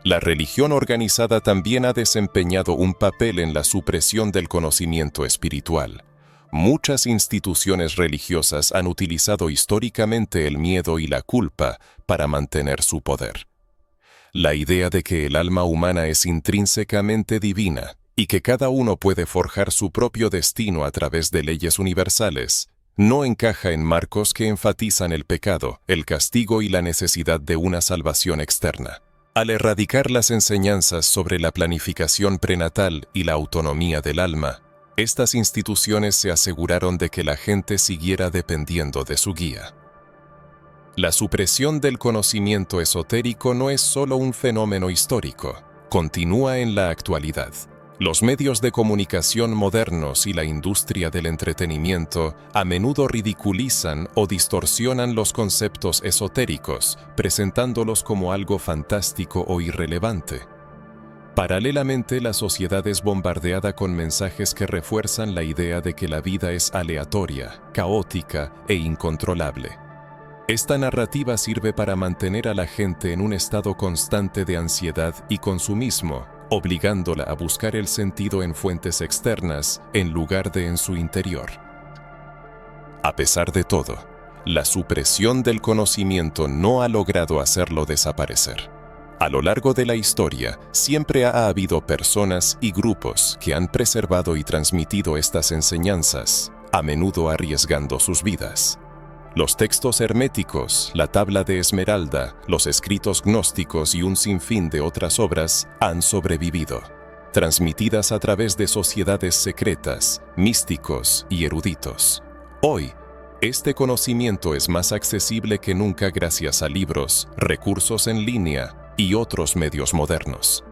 La religión organizada también ha desempeñado un papel en la supresión del conocimiento espiritual. Muchas instituciones religiosas han utilizado históricamente el miedo y la culpa para mantener su poder. La idea de que el alma humana es intrínsecamente divina y que cada uno puede forjar su propio destino a través de leyes universales no encaja en marcos que enfatizan el pecado, el castigo y la necesidad de una salvación externa. Al erradicar las enseñanzas sobre la planificación prenatal y la autonomía del alma, estas instituciones se aseguraron de que la gente siguiera dependiendo de su guía. La supresión del conocimiento esotérico no es solo un fenómeno histórico, continúa en la actualidad. Los medios de comunicación modernos y la industria del entretenimiento a menudo ridiculizan o distorsionan los conceptos esotéricos, presentándolos como algo fantástico o irrelevante. Paralelamente, la sociedad es bombardeada con mensajes que refuerzan la idea de que la vida es aleatoria, caótica e incontrolable. Esta narrativa sirve para mantener a la gente en un estado constante de ansiedad y consumismo, obligándola a buscar el sentido en fuentes externas en lugar de en su interior. A pesar de todo, la supresión del conocimiento no ha logrado hacerlo desaparecer. A lo largo de la historia, siempre ha habido personas y grupos que han preservado y transmitido estas enseñanzas, a menudo arriesgando sus vidas. Los textos herméticos, la Tabla de Esmeralda, los escritos gnósticos y un sinfín de otras obras han sobrevivido, transmitidas a través de sociedades secretas, místicos y eruditos. Hoy, este conocimiento es más accesible que nunca gracias a libros, recursos en línea y otros medios modernos.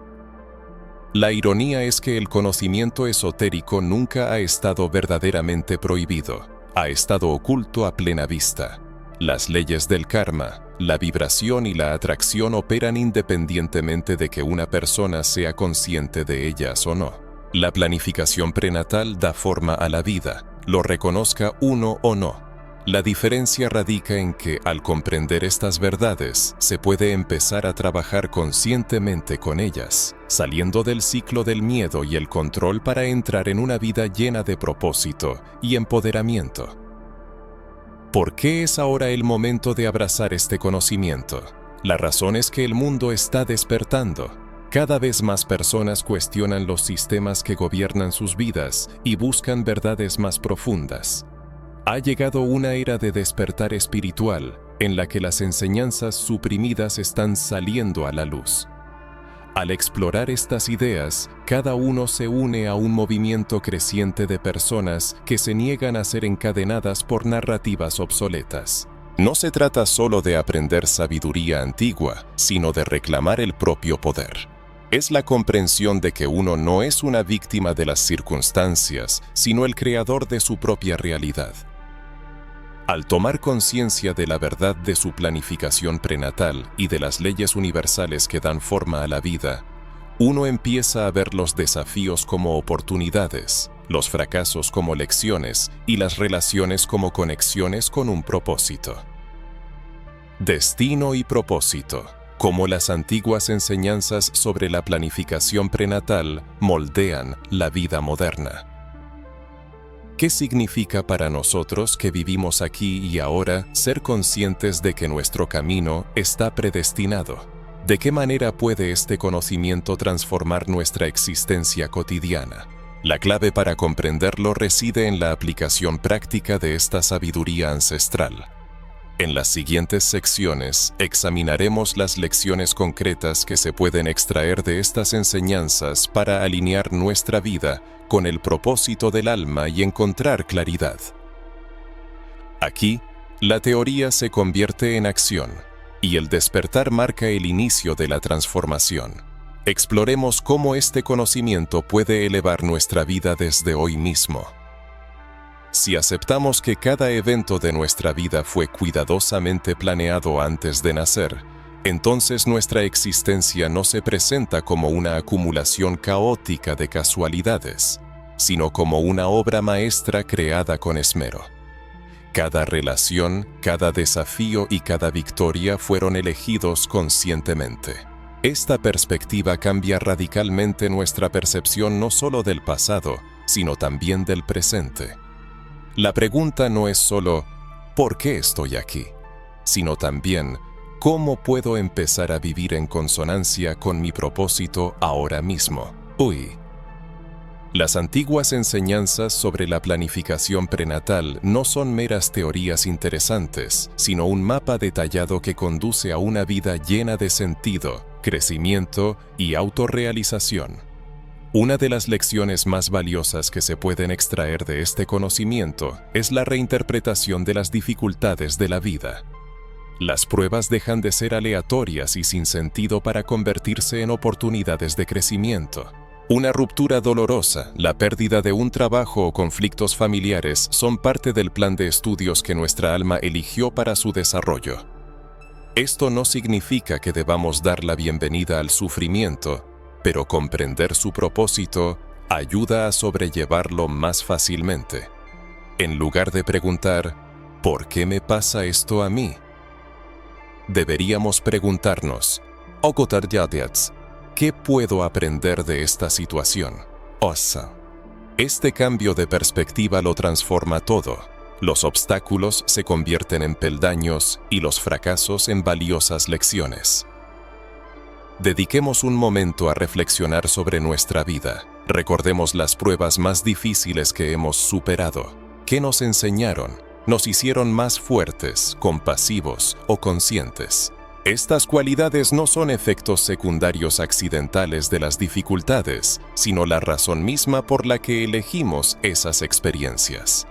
La ironía es que el conocimiento esotérico nunca ha estado verdaderamente prohibido. Ha estado oculto a plena vista. Las leyes del karma, la vibración y la atracción operan independientemente de que una persona sea consciente de ellas o no. La planificación prenatal da forma a la vida, lo reconozca uno o no. La diferencia radica en que, al comprender estas verdades, se puede empezar a trabajar conscientemente con ellas, saliendo del ciclo del miedo y el control para entrar en una vida llena de propósito y empoderamiento. ¿Por qué es ahora el momento de abrazar este conocimiento? La razón es que el mundo está despertando. Cada vez más personas cuestionan los sistemas que gobiernan sus vidas y buscan verdades más profundas. Ha llegado una era de despertar espiritual, en la que las enseñanzas suprimidas están saliendo a la luz. Al explorar estas ideas, cada uno se une a un movimiento creciente de personas que se niegan a ser encadenadas por narrativas obsoletas. No se trata solo de aprender sabiduría antigua, sino de reclamar el propio poder. Es la comprensión de que uno no es una víctima de las circunstancias, sino el creador de su propia realidad. Al tomar conciencia de la verdad de su planificación prenatal y de las leyes universales que dan forma a la vida, uno empieza a ver los desafíos como oportunidades, los fracasos como lecciones y las relaciones como conexiones con un propósito. Destino y propósito, como las antiguas enseñanzas sobre la planificación prenatal moldean la vida moderna. ¿Qué significa para nosotros que vivimos aquí y ahora ser conscientes de que nuestro camino está predestinado? ¿De qué manera puede este conocimiento transformar nuestra existencia cotidiana? La clave para comprenderlo reside en la aplicación práctica de esta sabiduría ancestral. En las siguientes secciones examinaremos las lecciones concretas que se pueden extraer de estas enseñanzas para alinear nuestra vida con el propósito del alma y encontrar claridad. Aquí, la teoría se convierte en acción, y el despertar marca el inicio de la transformación. Exploremos cómo este conocimiento puede elevar nuestra vida desde hoy mismo. Si aceptamos que cada evento de nuestra vida fue cuidadosamente planeado antes de nacer, entonces nuestra existencia no se presenta como una acumulación caótica de casualidades, sino como una obra maestra creada con esmero. Cada relación, cada desafío y cada victoria fueron elegidos conscientemente. Esta perspectiva cambia radicalmente nuestra percepción no solo del pasado, sino también del presente. La pregunta no es solo ¿por qué estoy aquí?, sino también ¿cómo puedo empezar a vivir en consonancia con mi propósito ahora mismo? Las antiguas enseñanzas sobre la planificación prenatal no son meras teorías interesantes, sino un mapa detallado que conduce a una vida llena de sentido, crecimiento y autorrealización. Una de las lecciones más valiosas que se pueden extraer de este conocimiento es la reinterpretación de las dificultades de la vida. Las pruebas dejan de ser aleatorias y sin sentido para convertirse en oportunidades de crecimiento. Una ruptura dolorosa, la pérdida de un trabajo o conflictos familiares son parte del plan de estudios que nuestra alma eligió para su desarrollo. Esto no significa que debamos dar la bienvenida al sufrimiento, pero comprender su propósito ayuda a sobrellevarlo más fácilmente. En lugar de preguntar, ¿por qué me pasa esto a mí?, deberíamos preguntarnos, ¿qué puedo aprender de esta situación? Este cambio de perspectiva lo transforma todo. Los obstáculos se convierten en peldaños y los fracasos en valiosas lecciones. Dediquemos un momento a reflexionar sobre nuestra vida. Recordemos las pruebas más difíciles que hemos superado. ¿Qué nos enseñaron? Nos hicieron más fuertes, compasivos o conscientes. Estas cualidades no son efectos secundarios accidentales de las dificultades, sino la razón misma por la que elegimos esas experiencias.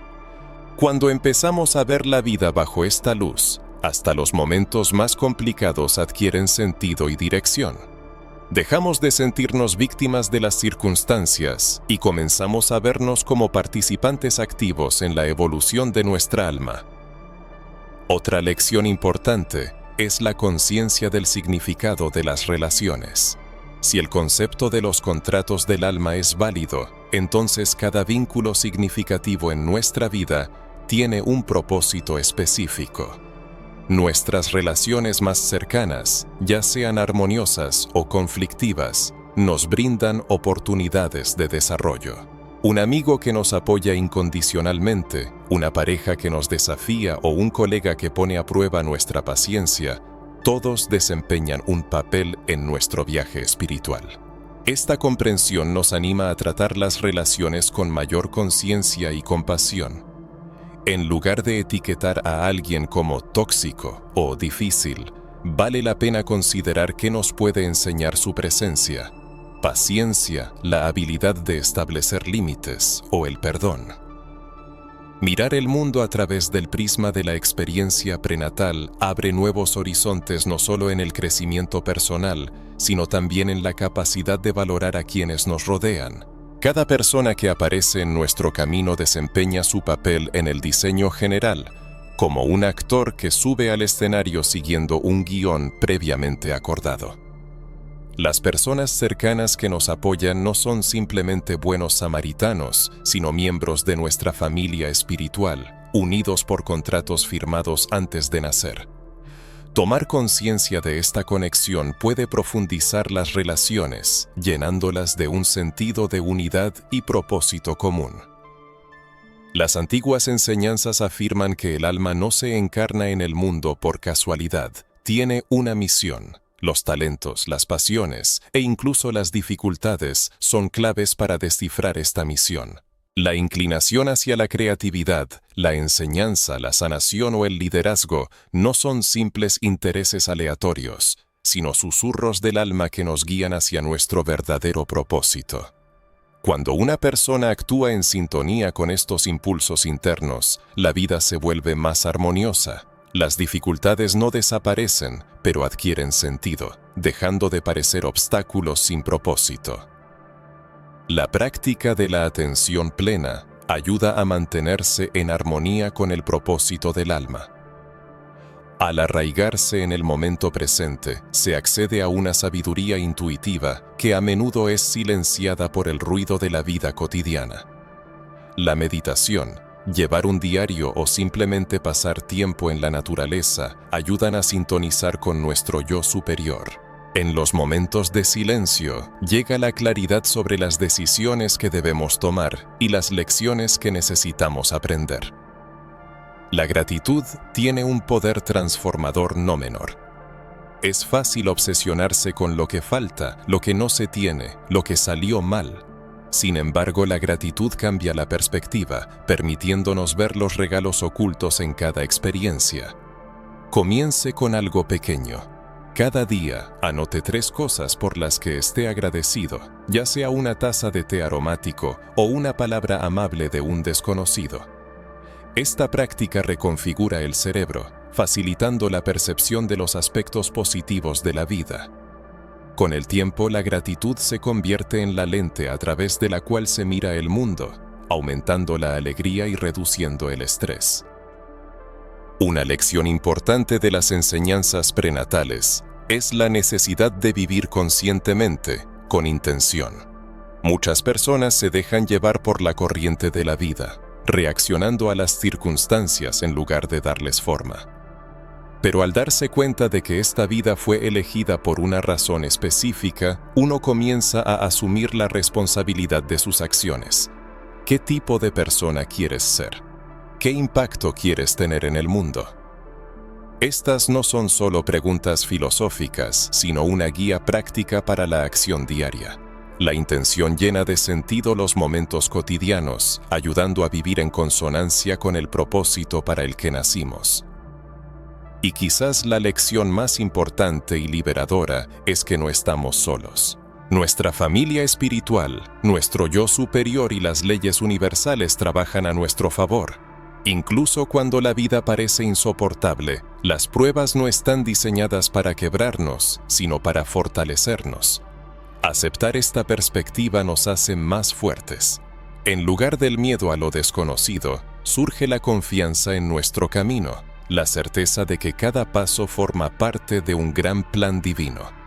Cuando empezamos a ver la vida bajo esta luz, hasta los momentos más complicados adquieren sentido y dirección. Dejamos de sentirnos víctimas de las circunstancias y comenzamos a vernos como participantes activos en la evolución de nuestra alma. Otra lección importante es la conciencia del significado de las relaciones. Si el concepto de los contratos del alma es válido, entonces cada vínculo significativo en nuestra vida tiene un propósito específico. Nuestras relaciones más cercanas, ya sean armoniosas o conflictivas, nos brindan oportunidades de desarrollo. Un amigo que nos apoya incondicionalmente, una pareja que nos desafía o un colega que pone a prueba nuestra paciencia, todos desempeñan un papel en nuestro viaje espiritual. Esta comprensión nos anima a tratar las relaciones con mayor conciencia y compasión. En lugar de etiquetar a alguien como tóxico o difícil, vale la pena considerar qué nos puede enseñar su presencia. Paciencia, la habilidad de establecer límites o el perdón. Mirar el mundo a través del prisma de la experiencia prenatal abre nuevos horizontes no solo en el crecimiento personal, sino también en la capacidad de valorar a quienes nos rodean. Cada persona que aparece en nuestro camino desempeña su papel en el diseño general, como un actor que sube al escenario siguiendo un guión previamente acordado. Las personas cercanas que nos apoyan no son simplemente buenos samaritanos, sino miembros de nuestra familia espiritual, unidos por contratos firmados antes de nacer. Tomar conciencia de esta conexión puede profundizar las relaciones, llenándolas de un sentido de unidad y propósito común. Las antiguas enseñanzas afirman que el alma no se encarna en el mundo por casualidad, tiene una misión. Los talentos, las pasiones e incluso las dificultades son claves para descifrar esta misión. La inclinación hacia la creatividad, la enseñanza, la sanación o el liderazgo no son simples intereses aleatorios, sino susurros del alma que nos guían hacia nuestro verdadero propósito. Cuando una persona actúa en sintonía con estos impulsos internos, la vida se vuelve más armoniosa. Las dificultades no desaparecen, pero adquieren sentido, dejando de parecer obstáculos sin propósito. La práctica de la atención plena ayuda a mantenerse en armonía con el propósito del alma. Al arraigarse en el momento presente, se accede a una sabiduría intuitiva que a menudo es silenciada por el ruido de la vida cotidiana. La meditación, llevar un diario o simplemente pasar tiempo en la naturaleza ayudan a sintonizar con nuestro yo superior. En los momentos de silencio, llega la claridad sobre las decisiones que debemos tomar y las lecciones que necesitamos aprender. La gratitud tiene un poder transformador no menor. Es fácil obsesionarse con lo que falta, lo que no se tiene, lo que salió mal. Sin embargo, la gratitud cambia la perspectiva, permitiéndonos ver los regalos ocultos en cada experiencia. Comience con algo pequeño. Cada día, anote 3 cosas por las que esté agradecido, ya sea una taza de té aromático o una palabra amable de un desconocido. Esta práctica reconfigura el cerebro, facilitando la percepción de los aspectos positivos de la vida. Con el tiempo, la gratitud se convierte en la lente a través de la cual se mira el mundo, aumentando la alegría y reduciendo el estrés. Una lección importante de las enseñanzas prenatales es la necesidad de vivir conscientemente, con intención. Muchas personas se dejan llevar por la corriente de la vida, reaccionando a las circunstancias en lugar de darles forma. Pero al darse cuenta de que esta vida fue elegida por una razón específica, uno comienza a asumir la responsabilidad de sus acciones. ¿Qué tipo de persona quieres ser? ¿Qué impacto quieres tener en el mundo? Estas no son solo preguntas filosóficas, sino una guía práctica para la acción diaria. La intención llena de sentido los momentos cotidianos, ayudando a vivir en consonancia con el propósito para el que nacimos. Y quizás la lección más importante y liberadora es que no estamos solos. Nuestra familia espiritual, nuestro yo superior y las leyes universales trabajan a nuestro favor. Incluso cuando la vida parece insoportable, las pruebas no están diseñadas para quebrarnos, sino para fortalecernos. Aceptar esta perspectiva nos hace más fuertes. En lugar del miedo a lo desconocido, surge la confianza en nuestro camino, la certeza de que cada paso forma parte de un gran plan divino.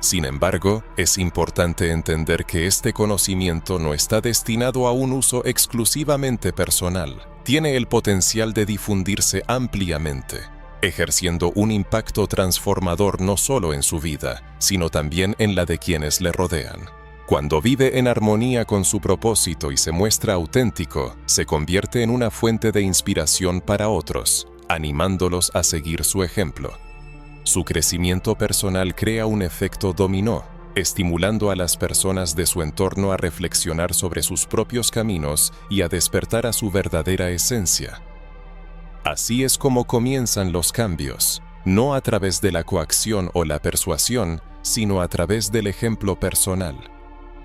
Sin embargo, es importante entender que este conocimiento no está destinado a un uso exclusivamente personal. Tiene el potencial de difundirse ampliamente, ejerciendo un impacto transformador no solo en su vida, sino también en la de quienes le rodean. Cuando vive en armonía con su propósito y se muestra auténtico, se convierte en una fuente de inspiración para otros, animándolos a seguir su ejemplo. Su crecimiento personal crea un efecto dominó, estimulando a las personas de su entorno a reflexionar sobre sus propios caminos y a despertar a su verdadera esencia. Así es como comienzan los cambios, no a través de la coacción o la persuasión, sino a través del ejemplo personal.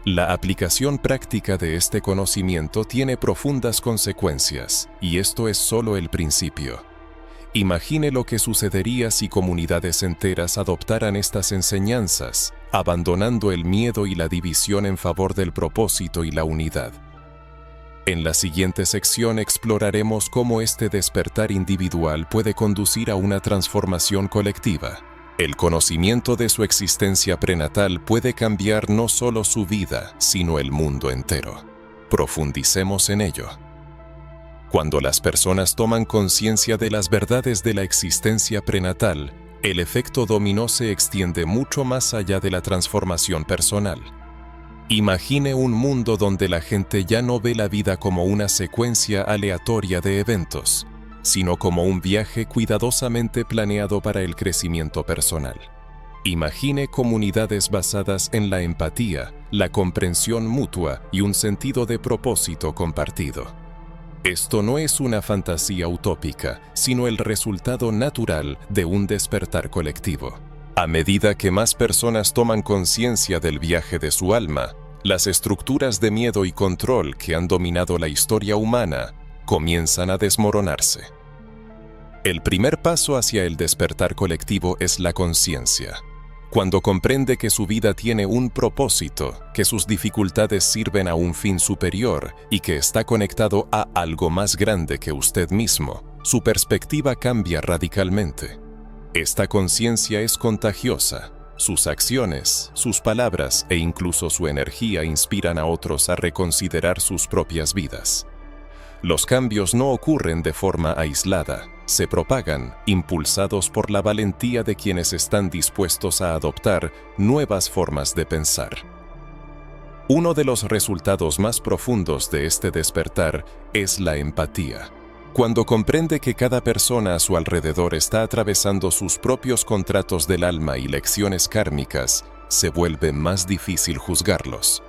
La aplicación práctica de este conocimiento tiene profundas consecuencias, y esto es solo el principio. Imagine lo que sucedería si comunidades enteras adoptaran estas enseñanzas, abandonando el miedo y la división en favor del propósito y la unidad. En la siguiente sección exploraremos cómo este despertar individual puede conducir a una transformación colectiva. El conocimiento de su existencia prenatal puede cambiar no solo su vida, sino el mundo entero. Profundicemos en ello. Cuando las personas toman conciencia de las verdades de la existencia prenatal, el efecto dominó se extiende mucho más allá de la transformación personal. Imagine un mundo donde la gente ya no ve la vida como una secuencia aleatoria de eventos, sino como un viaje cuidadosamente planeado para el crecimiento personal. Imagine comunidades basadas en la empatía, la comprensión mutua y un sentido de propósito compartido. Esto no es una fantasía utópica, sino el resultado natural de un despertar colectivo. A medida que más personas toman conciencia del viaje de su alma, las estructuras de miedo y control que han dominado la historia humana comienzan a desmoronarse. El primer paso hacia el despertar colectivo es la conciencia. Cuando comprende que su vida tiene un propósito, que sus dificultades sirven a un fin superior y que está conectado a algo más grande que usted mismo, su perspectiva cambia radicalmente. Esta conciencia es contagiosa. Sus acciones, sus palabras e incluso su energía inspiran a otros a reconsiderar sus propias vidas. Los cambios no ocurren de forma aislada, se propagan, impulsados por la valentía de quienes están dispuestos a adoptar nuevas formas de pensar. Uno de los resultados más profundos de este despertar es la empatía. Cuando comprende que cada persona a su alrededor está atravesando sus propios contratos del alma y lecciones kármicas, se vuelve más difícil juzgarlos.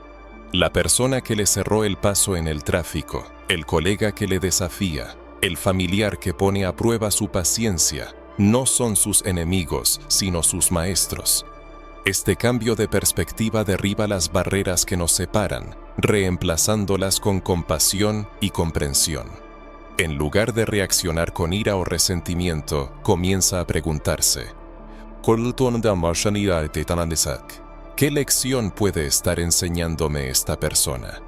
La persona que le cerró el paso en el tráfico, el colega que le desafía, el familiar que pone a prueba su paciencia, no son sus enemigos, sino sus maestros. Este cambio de perspectiva derriba las barreras que nos separan, reemplazándolas con compasión y comprensión. En lugar de reaccionar con ira o resentimiento, comienza a preguntarse: ¿qué lección puede estar enseñándome esta persona?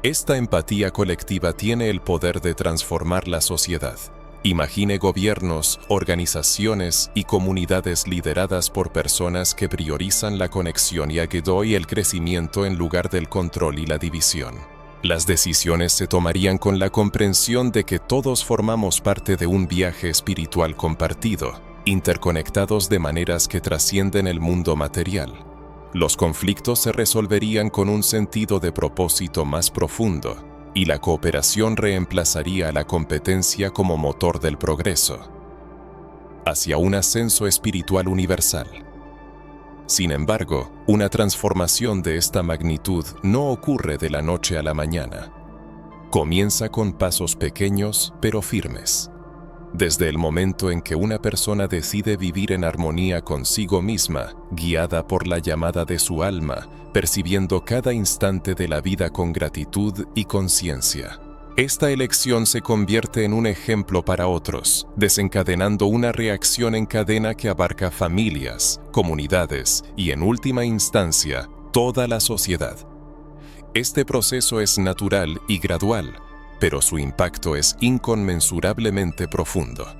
Esta empatía colectiva tiene el poder de transformar la sociedad. Imagine gobiernos, organizaciones y comunidades lideradas por personas que priorizan la conexión y el crecimiento en lugar del control y la división. Las decisiones se tomarían con la comprensión de que todos formamos parte de un viaje espiritual compartido, interconectados de maneras que trascienden el mundo material. Los conflictos se resolverían con un sentido de propósito más profundo, y la cooperación reemplazaría a la competencia como motor del progreso, hacia un ascenso espiritual universal. Sin embargo, una transformación de esta magnitud no ocurre de la noche a la mañana. Comienza con pasos pequeños pero firmes. Desde el momento en que una persona decide vivir en armonía consigo misma, guiada por la llamada de su alma, percibiendo cada instante de la vida con gratitud y conciencia. Esta elección se convierte en un ejemplo para otros, desencadenando una reacción en cadena que abarca familias, comunidades y, en última instancia, toda la sociedad. Este proceso es natural y gradual, pero su impacto es inconmensurablemente profundo.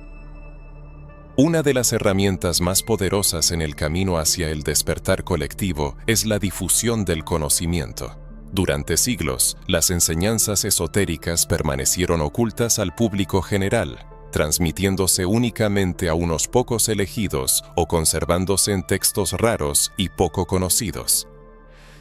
Una de las herramientas más poderosas en el camino hacia el despertar colectivo es la difusión del conocimiento. Durante siglos, las enseñanzas esotéricas permanecieron ocultas al público general, transmitiéndose únicamente a unos pocos elegidos o conservándose en textos raros y poco conocidos.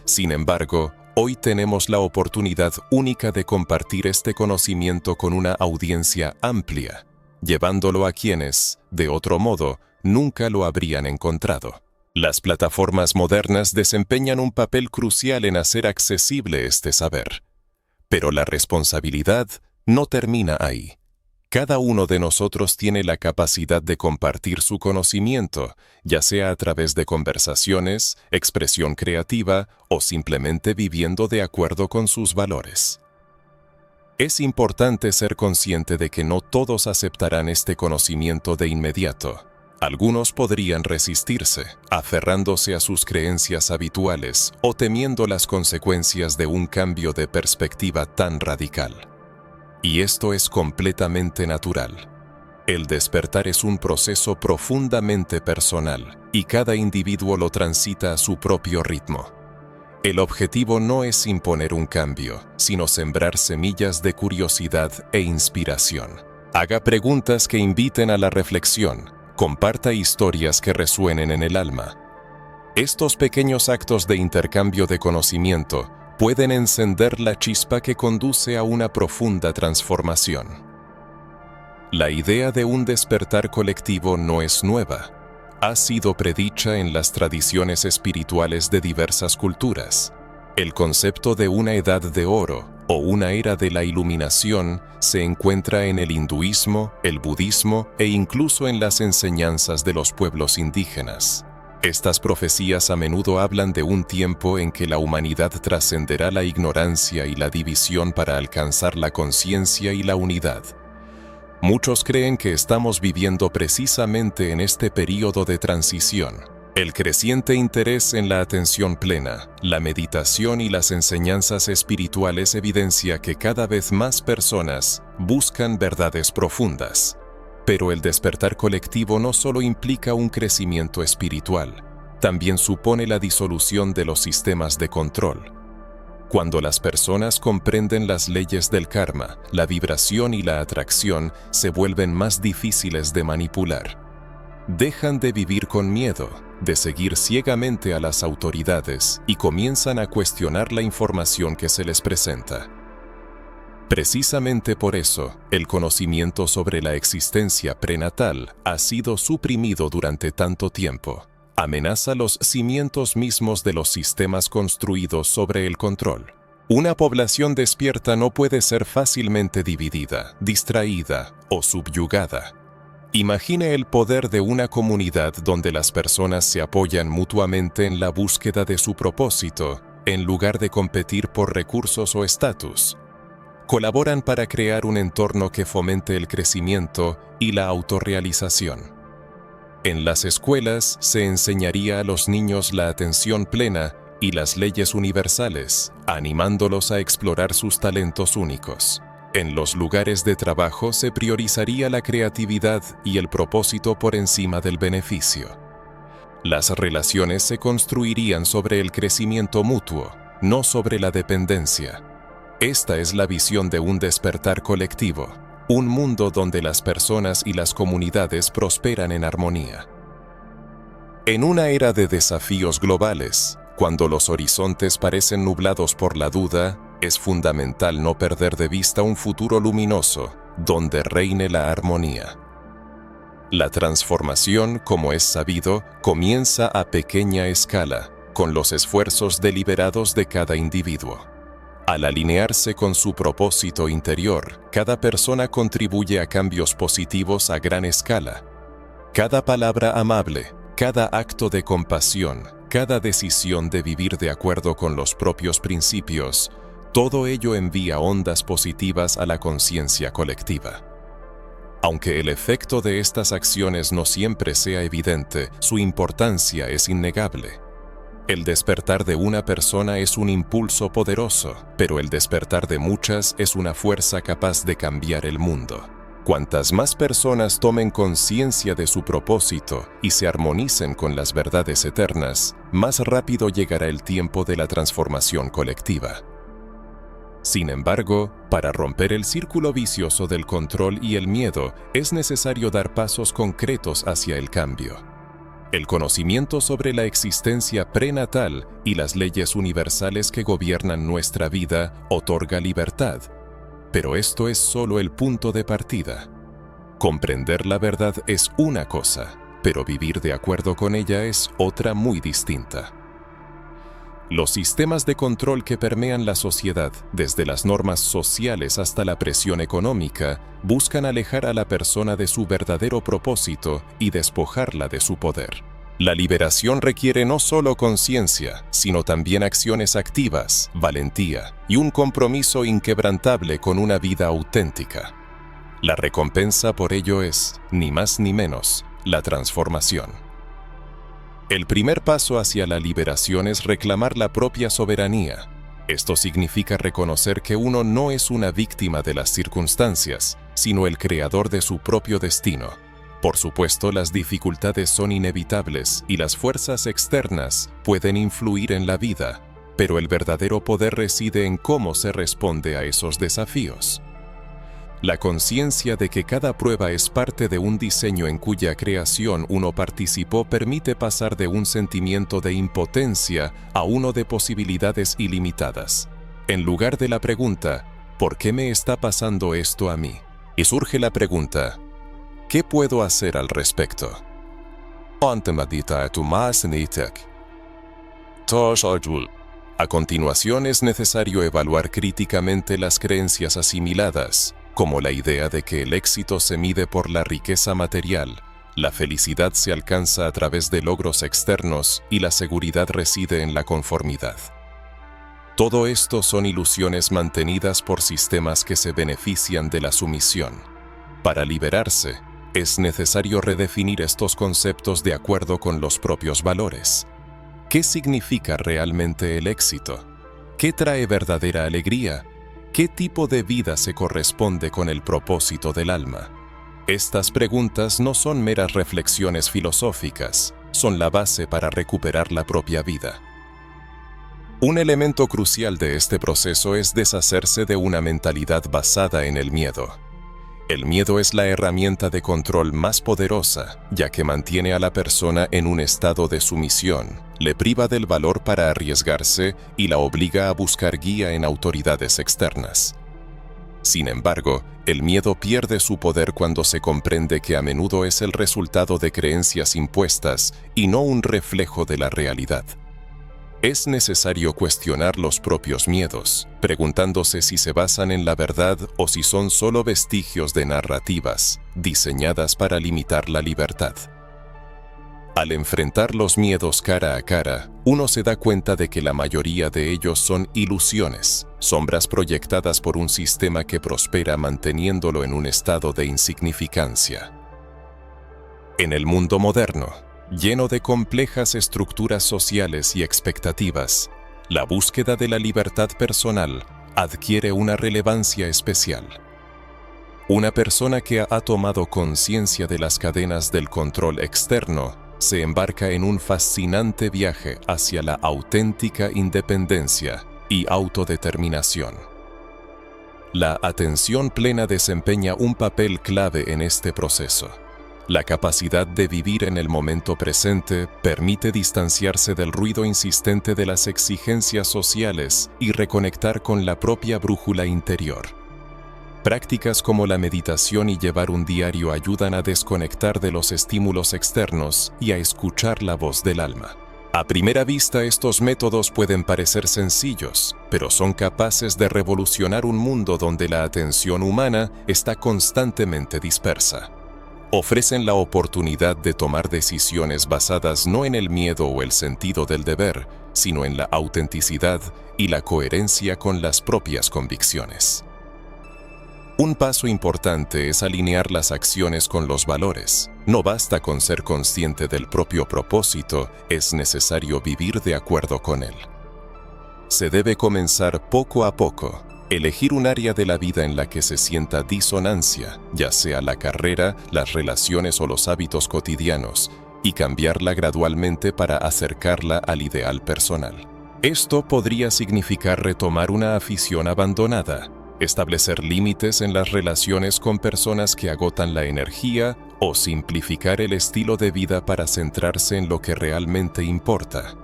Sin embargo, hoy tenemos la oportunidad única de compartir este conocimiento con una audiencia amplia, llevándolo a quienes, de otro modo, nunca lo habrían encontrado. Las plataformas modernas desempeñan un papel crucial en hacer accesible este saber. Pero la responsabilidad no termina ahí. Cada uno de nosotros tiene la capacidad de compartir su conocimiento, ya sea a través de conversaciones, expresión creativa o simplemente viviendo de acuerdo con sus valores. Es importante ser consciente de que no todos aceptarán este conocimiento de inmediato. Algunos podrían resistirse, aferrándose a sus creencias habituales o temiendo las consecuencias de un cambio de perspectiva tan radical. Y esto es completamente natural. El despertar es un proceso profundamente personal y cada individuo lo transita a su propio ritmo. El objetivo no es imponer un cambio, sino sembrar semillas de curiosidad e inspiración. Haga preguntas que inviten a la reflexión. Comparta historias que resuenen en el alma. Estos pequeños actos de intercambio de conocimiento pueden encender la chispa que conduce a una profunda transformación. La idea de un despertar colectivo no es nueva. Ha sido predicha en las tradiciones espirituales de diversas culturas. El concepto de una edad de oro o una era de la iluminación se encuentra en el hinduismo, el budismo e incluso en las enseñanzas de los pueblos indígenas. Estas profecías a menudo hablan de un tiempo en que la humanidad trascenderá la ignorancia y la división para alcanzar la conciencia y la unidad. Muchos creen que estamos viviendo precisamente en este período de transición. El creciente interés en la atención plena, la meditación y las enseñanzas espirituales evidencia que cada vez más personas buscan verdades profundas. Pero el despertar colectivo no solo implica un crecimiento espiritual, también supone la disolución de los sistemas de control. Cuando las personas comprenden las leyes del karma, la vibración y la atracción se vuelven más difíciles de manipular. Dejan de vivir con miedo, de seguir ciegamente a las autoridades y comienzan a cuestionar la información que se les presenta. Precisamente por eso, el conocimiento sobre la existencia prenatal ha sido suprimido durante tanto tiempo. Amenaza los cimientos mismos de los sistemas construidos sobre el control. Una población despierta no puede ser fácilmente dividida, distraída o subyugada. Imagine el poder de una comunidad donde las personas se apoyan mutuamente en la búsqueda de su propósito, en lugar de competir por recursos o estatus. Colaboran para crear un entorno que fomente el crecimiento y la autorrealización. En las escuelas se enseñaría a los niños la atención plena y las leyes universales, animándolos a explorar sus talentos únicos. En los lugares de trabajo se priorizaría la creatividad y el propósito por encima del beneficio. Las relaciones se construirían sobre el crecimiento mutuo, no sobre la dependencia. Esta es la visión de un despertar colectivo, un mundo donde las personas y las comunidades prosperan en armonía. En una era de desafíos globales, cuando los horizontes parecen nublados por la duda, es fundamental no perder de vista un futuro luminoso, donde reine la armonía. La transformación, como es sabido, comienza a pequeña escala, con los esfuerzos deliberados de cada individuo. Al alinearse con su propósito interior, cada persona contribuye a cambios positivos a gran escala. Cada palabra amable, cada acto de compasión, cada decisión de vivir de acuerdo con los propios principios, todo ello envía ondas positivas a la conciencia colectiva. Aunque el efecto de estas acciones no siempre sea evidente, su importancia es innegable. El despertar de una persona es un impulso poderoso, pero el despertar de muchas es una fuerza capaz de cambiar el mundo. Cuantas más personas tomen conciencia de su propósito y se armonicen con las verdades eternas, más rápido llegará el tiempo de la transformación colectiva. Sin embargo, para romper el círculo vicioso del control y el miedo, es necesario dar pasos concretos hacia el cambio. El conocimiento sobre la existencia prenatal y las leyes universales que gobiernan nuestra vida otorga libertad, pero esto es solo el punto de partida. Comprender la verdad es una cosa, pero vivir de acuerdo con ella es otra muy distinta. Los sistemas de control que permean la sociedad, desde las normas sociales hasta la presión económica, buscan alejar a la persona de su verdadero propósito y despojarla de su poder. La liberación requiere no solo conciencia, sino también acciones activas, valentía y un compromiso inquebrantable con una vida auténtica. La recompensa por ello es, ni más ni menos, la transformación. El primer paso hacia la liberación es reclamar la propia soberanía. Esto significa reconocer que uno no es una víctima de las circunstancias, sino el creador de su propio destino. Por supuesto, las dificultades son inevitables y las fuerzas externas pueden influir en la vida, pero el verdadero poder reside en cómo se responde a esos desafíos. La conciencia de que cada prueba es parte de un diseño en cuya creación uno participó permite pasar de un sentimiento de impotencia a uno de posibilidades ilimitadas. En lugar de la pregunta, ¿por qué me está pasando esto a mí?, y surge la pregunta, ¿qué puedo hacer al respecto? A continuación es necesario evaluar críticamente las creencias asimiladas, como la idea de que el éxito se mide por la riqueza material, la felicidad se alcanza a través de logros externos y la seguridad reside en la conformidad. Todo esto son ilusiones mantenidas por sistemas que se benefician de la sumisión. Para liberarse, es necesario redefinir estos conceptos de acuerdo con los propios valores. ¿Qué significa realmente el éxito? ¿Qué trae verdadera alegría? ¿Qué tipo de vida se corresponde con el propósito del alma? Estas preguntas no son meras reflexiones filosóficas, son la base para recuperar la propia vida. Un elemento crucial de este proceso es deshacerse de una mentalidad basada en el miedo. El miedo es la herramienta de control más poderosa, ya que mantiene a la persona en un estado de sumisión, le priva del valor para arriesgarse y la obliga a buscar guía en autoridades externas. Sin embargo, el miedo pierde su poder cuando se comprende que a menudo es el resultado de creencias impuestas y no un reflejo de la realidad. Es necesario cuestionar los propios miedos, preguntándose si se basan en la verdad o si son solo vestigios de narrativas diseñadas para limitar la libertad. Al enfrentar los miedos cara a cara, uno se da cuenta de que la mayoría de ellos son ilusiones, sombras proyectadas por un sistema que prospera manteniéndolo en un estado de insignificancia. En el mundo moderno, lleno de complejas estructuras sociales y expectativas, la búsqueda de la libertad personal adquiere una relevancia especial. Una persona que ha tomado conciencia de las cadenas del control externo se embarca en un fascinante viaje hacia la auténtica independencia y autodeterminación. La atención plena desempeña un papel clave en este proceso. La capacidad de vivir en el momento presente permite distanciarse del ruido insistente de las exigencias sociales y reconectar con la propia brújula interior. Prácticas como la meditación y llevar un diario ayudan a desconectar de los estímulos externos y a escuchar la voz del alma. A primera vista, estos métodos pueden parecer sencillos, pero son capaces de revolucionar un mundo donde la atención humana está constantemente dispersa. Ofrecen la oportunidad de tomar decisiones basadas no en el miedo o el sentido del deber, sino en la autenticidad y la coherencia con las propias convicciones. Un paso importante es alinear las acciones con los valores. No basta con ser consciente del propio propósito, es necesario vivir de acuerdo con él. Se debe comenzar poco a poco, elegir un área de la vida en la que se sienta disonancia, ya sea la carrera, las relaciones o los hábitos cotidianos, y cambiarla gradualmente para acercarla al ideal personal. Esto podría significar retomar una afición abandonada, establecer límites en las relaciones con personas que agotan la energía o simplificar el estilo de vida para centrarse en lo que realmente importa.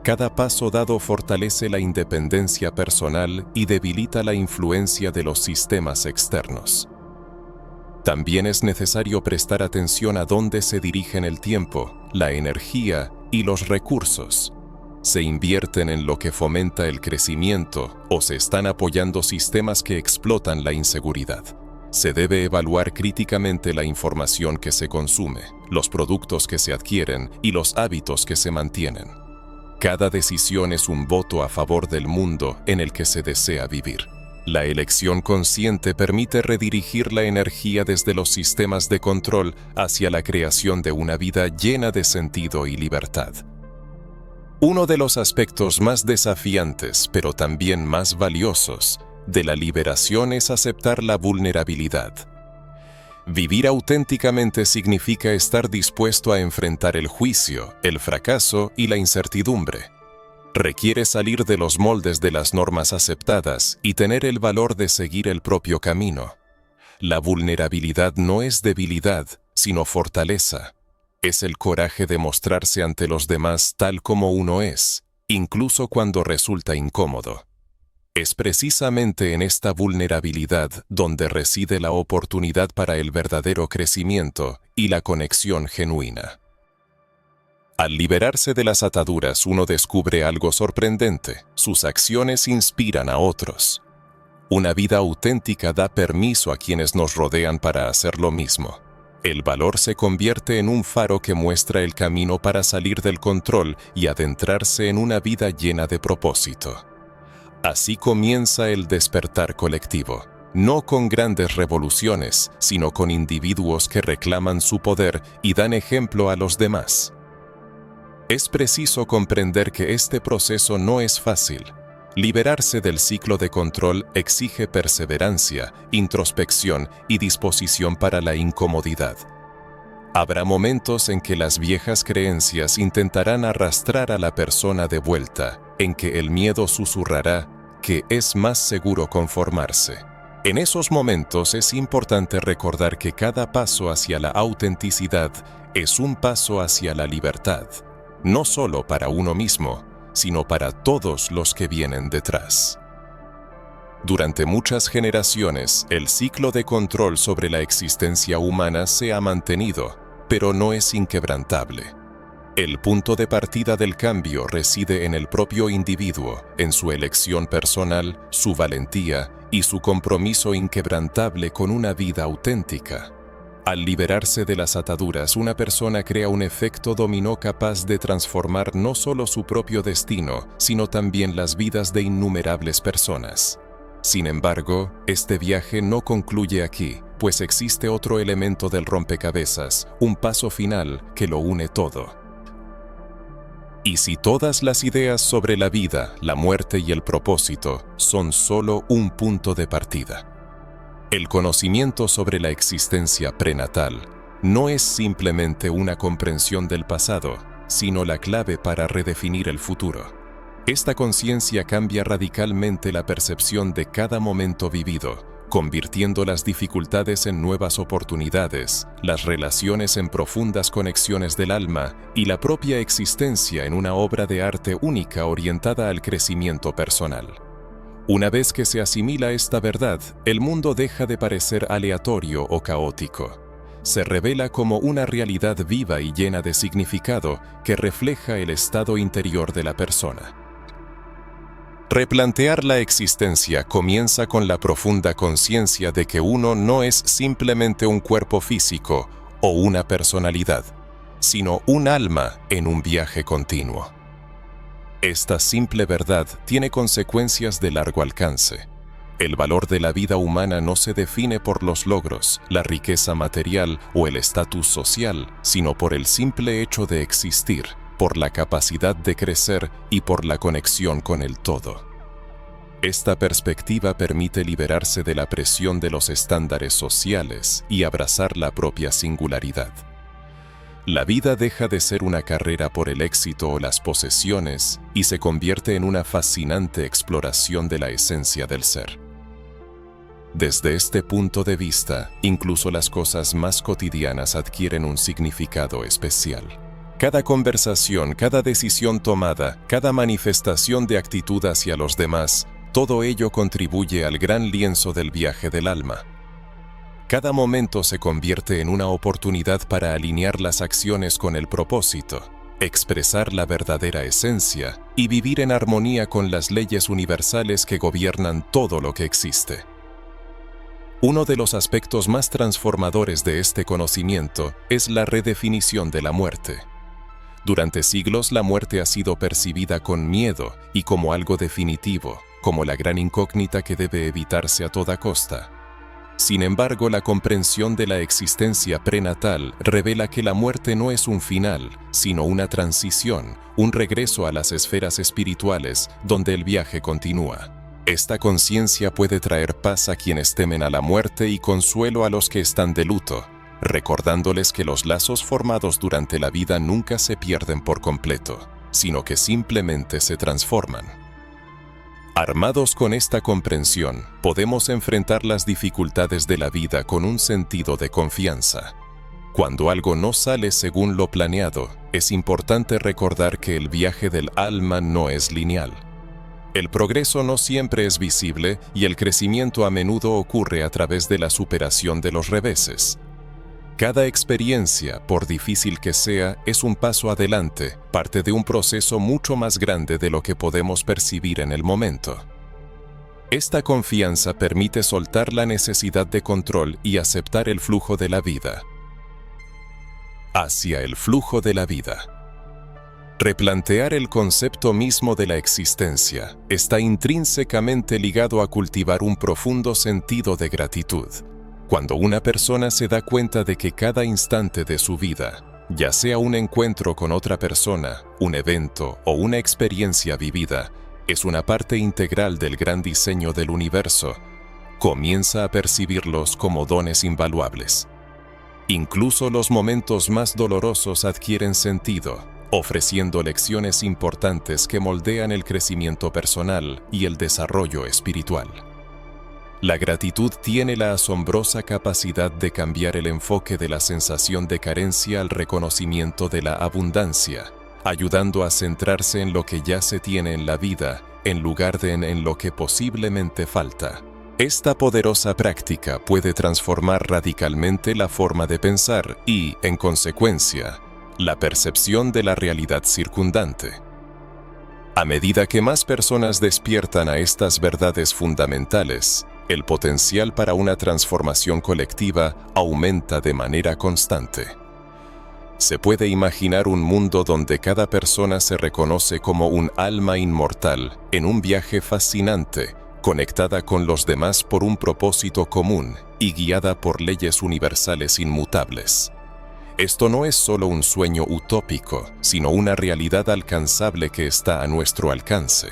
Cada paso dado fortalece la independencia personal y debilita la influencia de los sistemas externos. También es necesario prestar atención a dónde se dirigen el tiempo, la energía y los recursos. ¿Se invierten en lo que fomenta el crecimiento o se están apoyando sistemas que explotan la inseguridad? Se debe evaluar críticamente la información que se consume, los productos que se adquieren y los hábitos que se mantienen. Cada decisión es un voto a favor del mundo en el que se desea vivir. La elección consciente permite redirigir la energía desde los sistemas de control hacia la creación de una vida llena de sentido y libertad. Uno de los aspectos más desafiantes, pero también más valiosos, de la liberación es aceptar la vulnerabilidad. Vivir auténticamente significa estar dispuesto a enfrentar el juicio, el fracaso y la incertidumbre. Requiere salir de los moldes de las normas aceptadas y tener el valor de seguir el propio camino. La vulnerabilidad no es debilidad, sino fortaleza. Es el coraje de mostrarse ante los demás tal como uno es, incluso cuando resulta incómodo. Es precisamente en esta vulnerabilidad donde reside la oportunidad para el verdadero crecimiento y la conexión genuina. Al liberarse de las ataduras, uno descubre algo sorprendente. Sus acciones inspiran a otros. Una vida auténtica da permiso a quienes nos rodean para hacer lo mismo. El valor se convierte en un faro que muestra el camino para salir del control y adentrarse en una vida llena de propósito. Así comienza el despertar colectivo, no con grandes revoluciones, sino con individuos que reclaman su poder y dan ejemplo a los demás. Es preciso comprender que este proceso no es fácil. Liberarse del ciclo de control exige perseverancia, introspección y disposición para la incomodidad. Habrá momentos en que las viejas creencias intentarán arrastrar a la persona de vuelta, en que el miedo susurrará que es más seguro conformarse. En esos momentos es importante recordar que cada paso hacia la autenticidad es un paso hacia la libertad, no solo para uno mismo, sino para todos los que vienen detrás. Durante muchas generaciones, el ciclo de control sobre la existencia humana se ha mantenido, pero no es inquebrantable. El punto de partida del cambio reside en el propio individuo, en su elección personal, su valentía y su compromiso inquebrantable con una vida auténtica. Al liberarse de las ataduras, una persona crea un efecto dominó capaz de transformar no solo su propio destino, sino también las vidas de innumerables personas. Sin embargo, este viaje no concluye aquí, pues existe otro elemento del rompecabezas, un paso final que lo une todo. Y si todas las ideas sobre la vida, la muerte y el propósito son solo un punto de partida, el conocimiento sobre la existencia prenatal no es simplemente una comprensión del pasado, sino la clave para redefinir el futuro. Esta conciencia cambia radicalmente la percepción de cada momento vivido, convirtiendo las dificultades en nuevas oportunidades, las relaciones en profundas conexiones del alma y la propia existencia en una obra de arte única orientada al crecimiento personal. Una vez que se asimila esta verdad, el mundo deja de parecer aleatorio o caótico. Se revela como una realidad viva y llena de significado que refleja el estado interior de la persona. Replantear la existencia comienza con la profunda conciencia de que uno no es simplemente un cuerpo físico o una personalidad, sino un alma en un viaje continuo. Esta simple verdad tiene consecuencias de largo alcance. El valor de la vida humana no se define por los logros, la riqueza material o el estatus social, sino por el simple hecho de existir, por la capacidad de crecer y por la conexión con el todo. Esta perspectiva permite liberarse de la presión de los estándares sociales y abrazar la propia singularidad. La vida deja de ser una carrera por el éxito o las posesiones y se convierte en una fascinante exploración de la esencia del ser. Desde este punto de vista, incluso las cosas más cotidianas adquieren un significado especial. Cada conversación, cada decisión tomada, cada manifestación de actitud hacia los demás, todo ello contribuye al gran lienzo del viaje del alma. Cada momento se convierte en una oportunidad para alinear las acciones con el propósito, expresar la verdadera esencia y vivir en armonía con las leyes universales que gobiernan todo lo que existe. Uno de los aspectos más transformadores de este conocimiento es la redefinición de la muerte. Durante siglos la muerte ha sido percibida con miedo y como algo definitivo, como la gran incógnita que debe evitarse a toda costa. Sin embargo, la comprensión de la existencia prenatal revela que la muerte no es un final, sino una transición, un regreso a las esferas espirituales donde el viaje continúa. Esta conciencia puede traer paz a quienes temen a la muerte y consuelo a los que están de luto, recordándoles que los lazos formados durante la vida nunca se pierden por completo, sino que simplemente se transforman. Armados con esta comprensión, podemos enfrentar las dificultades de la vida con un sentido de confianza. Cuando algo no sale según lo planeado, es importante recordar que el viaje del alma no es lineal. El progreso no siempre es visible y el crecimiento a menudo ocurre a través de la superación de los reveses. Cada experiencia, por difícil que sea, es un paso adelante, parte de un proceso mucho más grande de lo que podemos percibir en el momento. Esta confianza permite soltar la necesidad de control y aceptar el flujo de la vida. Hacia el flujo de la vida. Replantear el concepto mismo de la existencia está intrínsecamente ligado a cultivar un profundo sentido de gratitud. Cuando una persona se da cuenta de que cada instante de su vida, ya sea un encuentro con otra persona, un evento o una experiencia vivida, es una parte integral del gran diseño del universo, comienza a percibirlos como dones invaluables. Incluso los momentos más dolorosos adquieren sentido, ofreciendo lecciones importantes que moldean el crecimiento personal y el desarrollo espiritual. La gratitud tiene la asombrosa capacidad de cambiar el enfoque de la sensación de carencia al reconocimiento de la abundancia, ayudando a centrarse en lo que ya se tiene en la vida, en lugar de en lo que posiblemente falta. Esta poderosa práctica puede transformar radicalmente la forma de pensar y, en consecuencia, la percepción de la realidad circundante. A medida que más personas despiertan a estas verdades fundamentales, el potencial para una transformación colectiva aumenta de manera constante. Se puede imaginar un mundo donde cada persona se reconoce como un alma inmortal en un viaje fascinante, conectada con los demás por un propósito común y guiada por leyes universales inmutables. Esto no es solo un sueño utópico, sino una realidad alcanzable que está a nuestro alcance.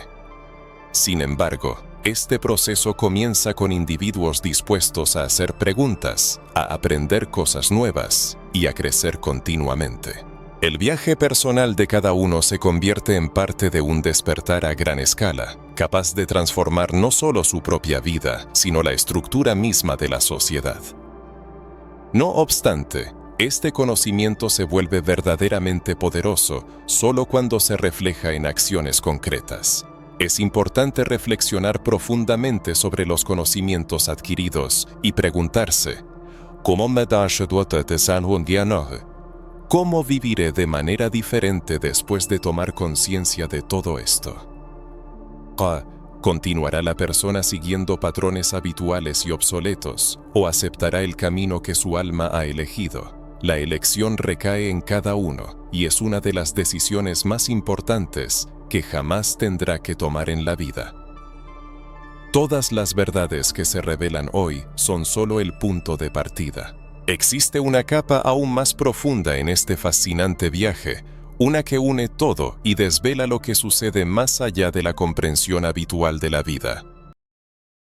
Sin embargo, este proceso comienza con individuos dispuestos a hacer preguntas, a aprender cosas nuevas y a crecer continuamente. El viaje personal de cada uno se convierte en parte de un despertar a gran escala, capaz de transformar no solo su propia vida, sino la estructura misma de la sociedad. No obstante, este conocimiento se vuelve verdaderamente poderoso solo cuando se refleja en acciones concretas. Es importante reflexionar profundamente sobre los conocimientos adquiridos y preguntarse, ¿cómo viviré de manera diferente después de tomar conciencia de todo esto? ¿Continuará la persona siguiendo patrones habituales y obsoletos o aceptará el camino que su alma ha elegido? La elección recae en cada uno y es una de las decisiones más importantes que jamás tendrá que tomar en la vida. Todas las verdades que se revelan hoy son solo el punto de partida. Existe una capa aún más profunda en este fascinante viaje, una que une todo y desvela lo que sucede más allá de la comprensión habitual de la vida.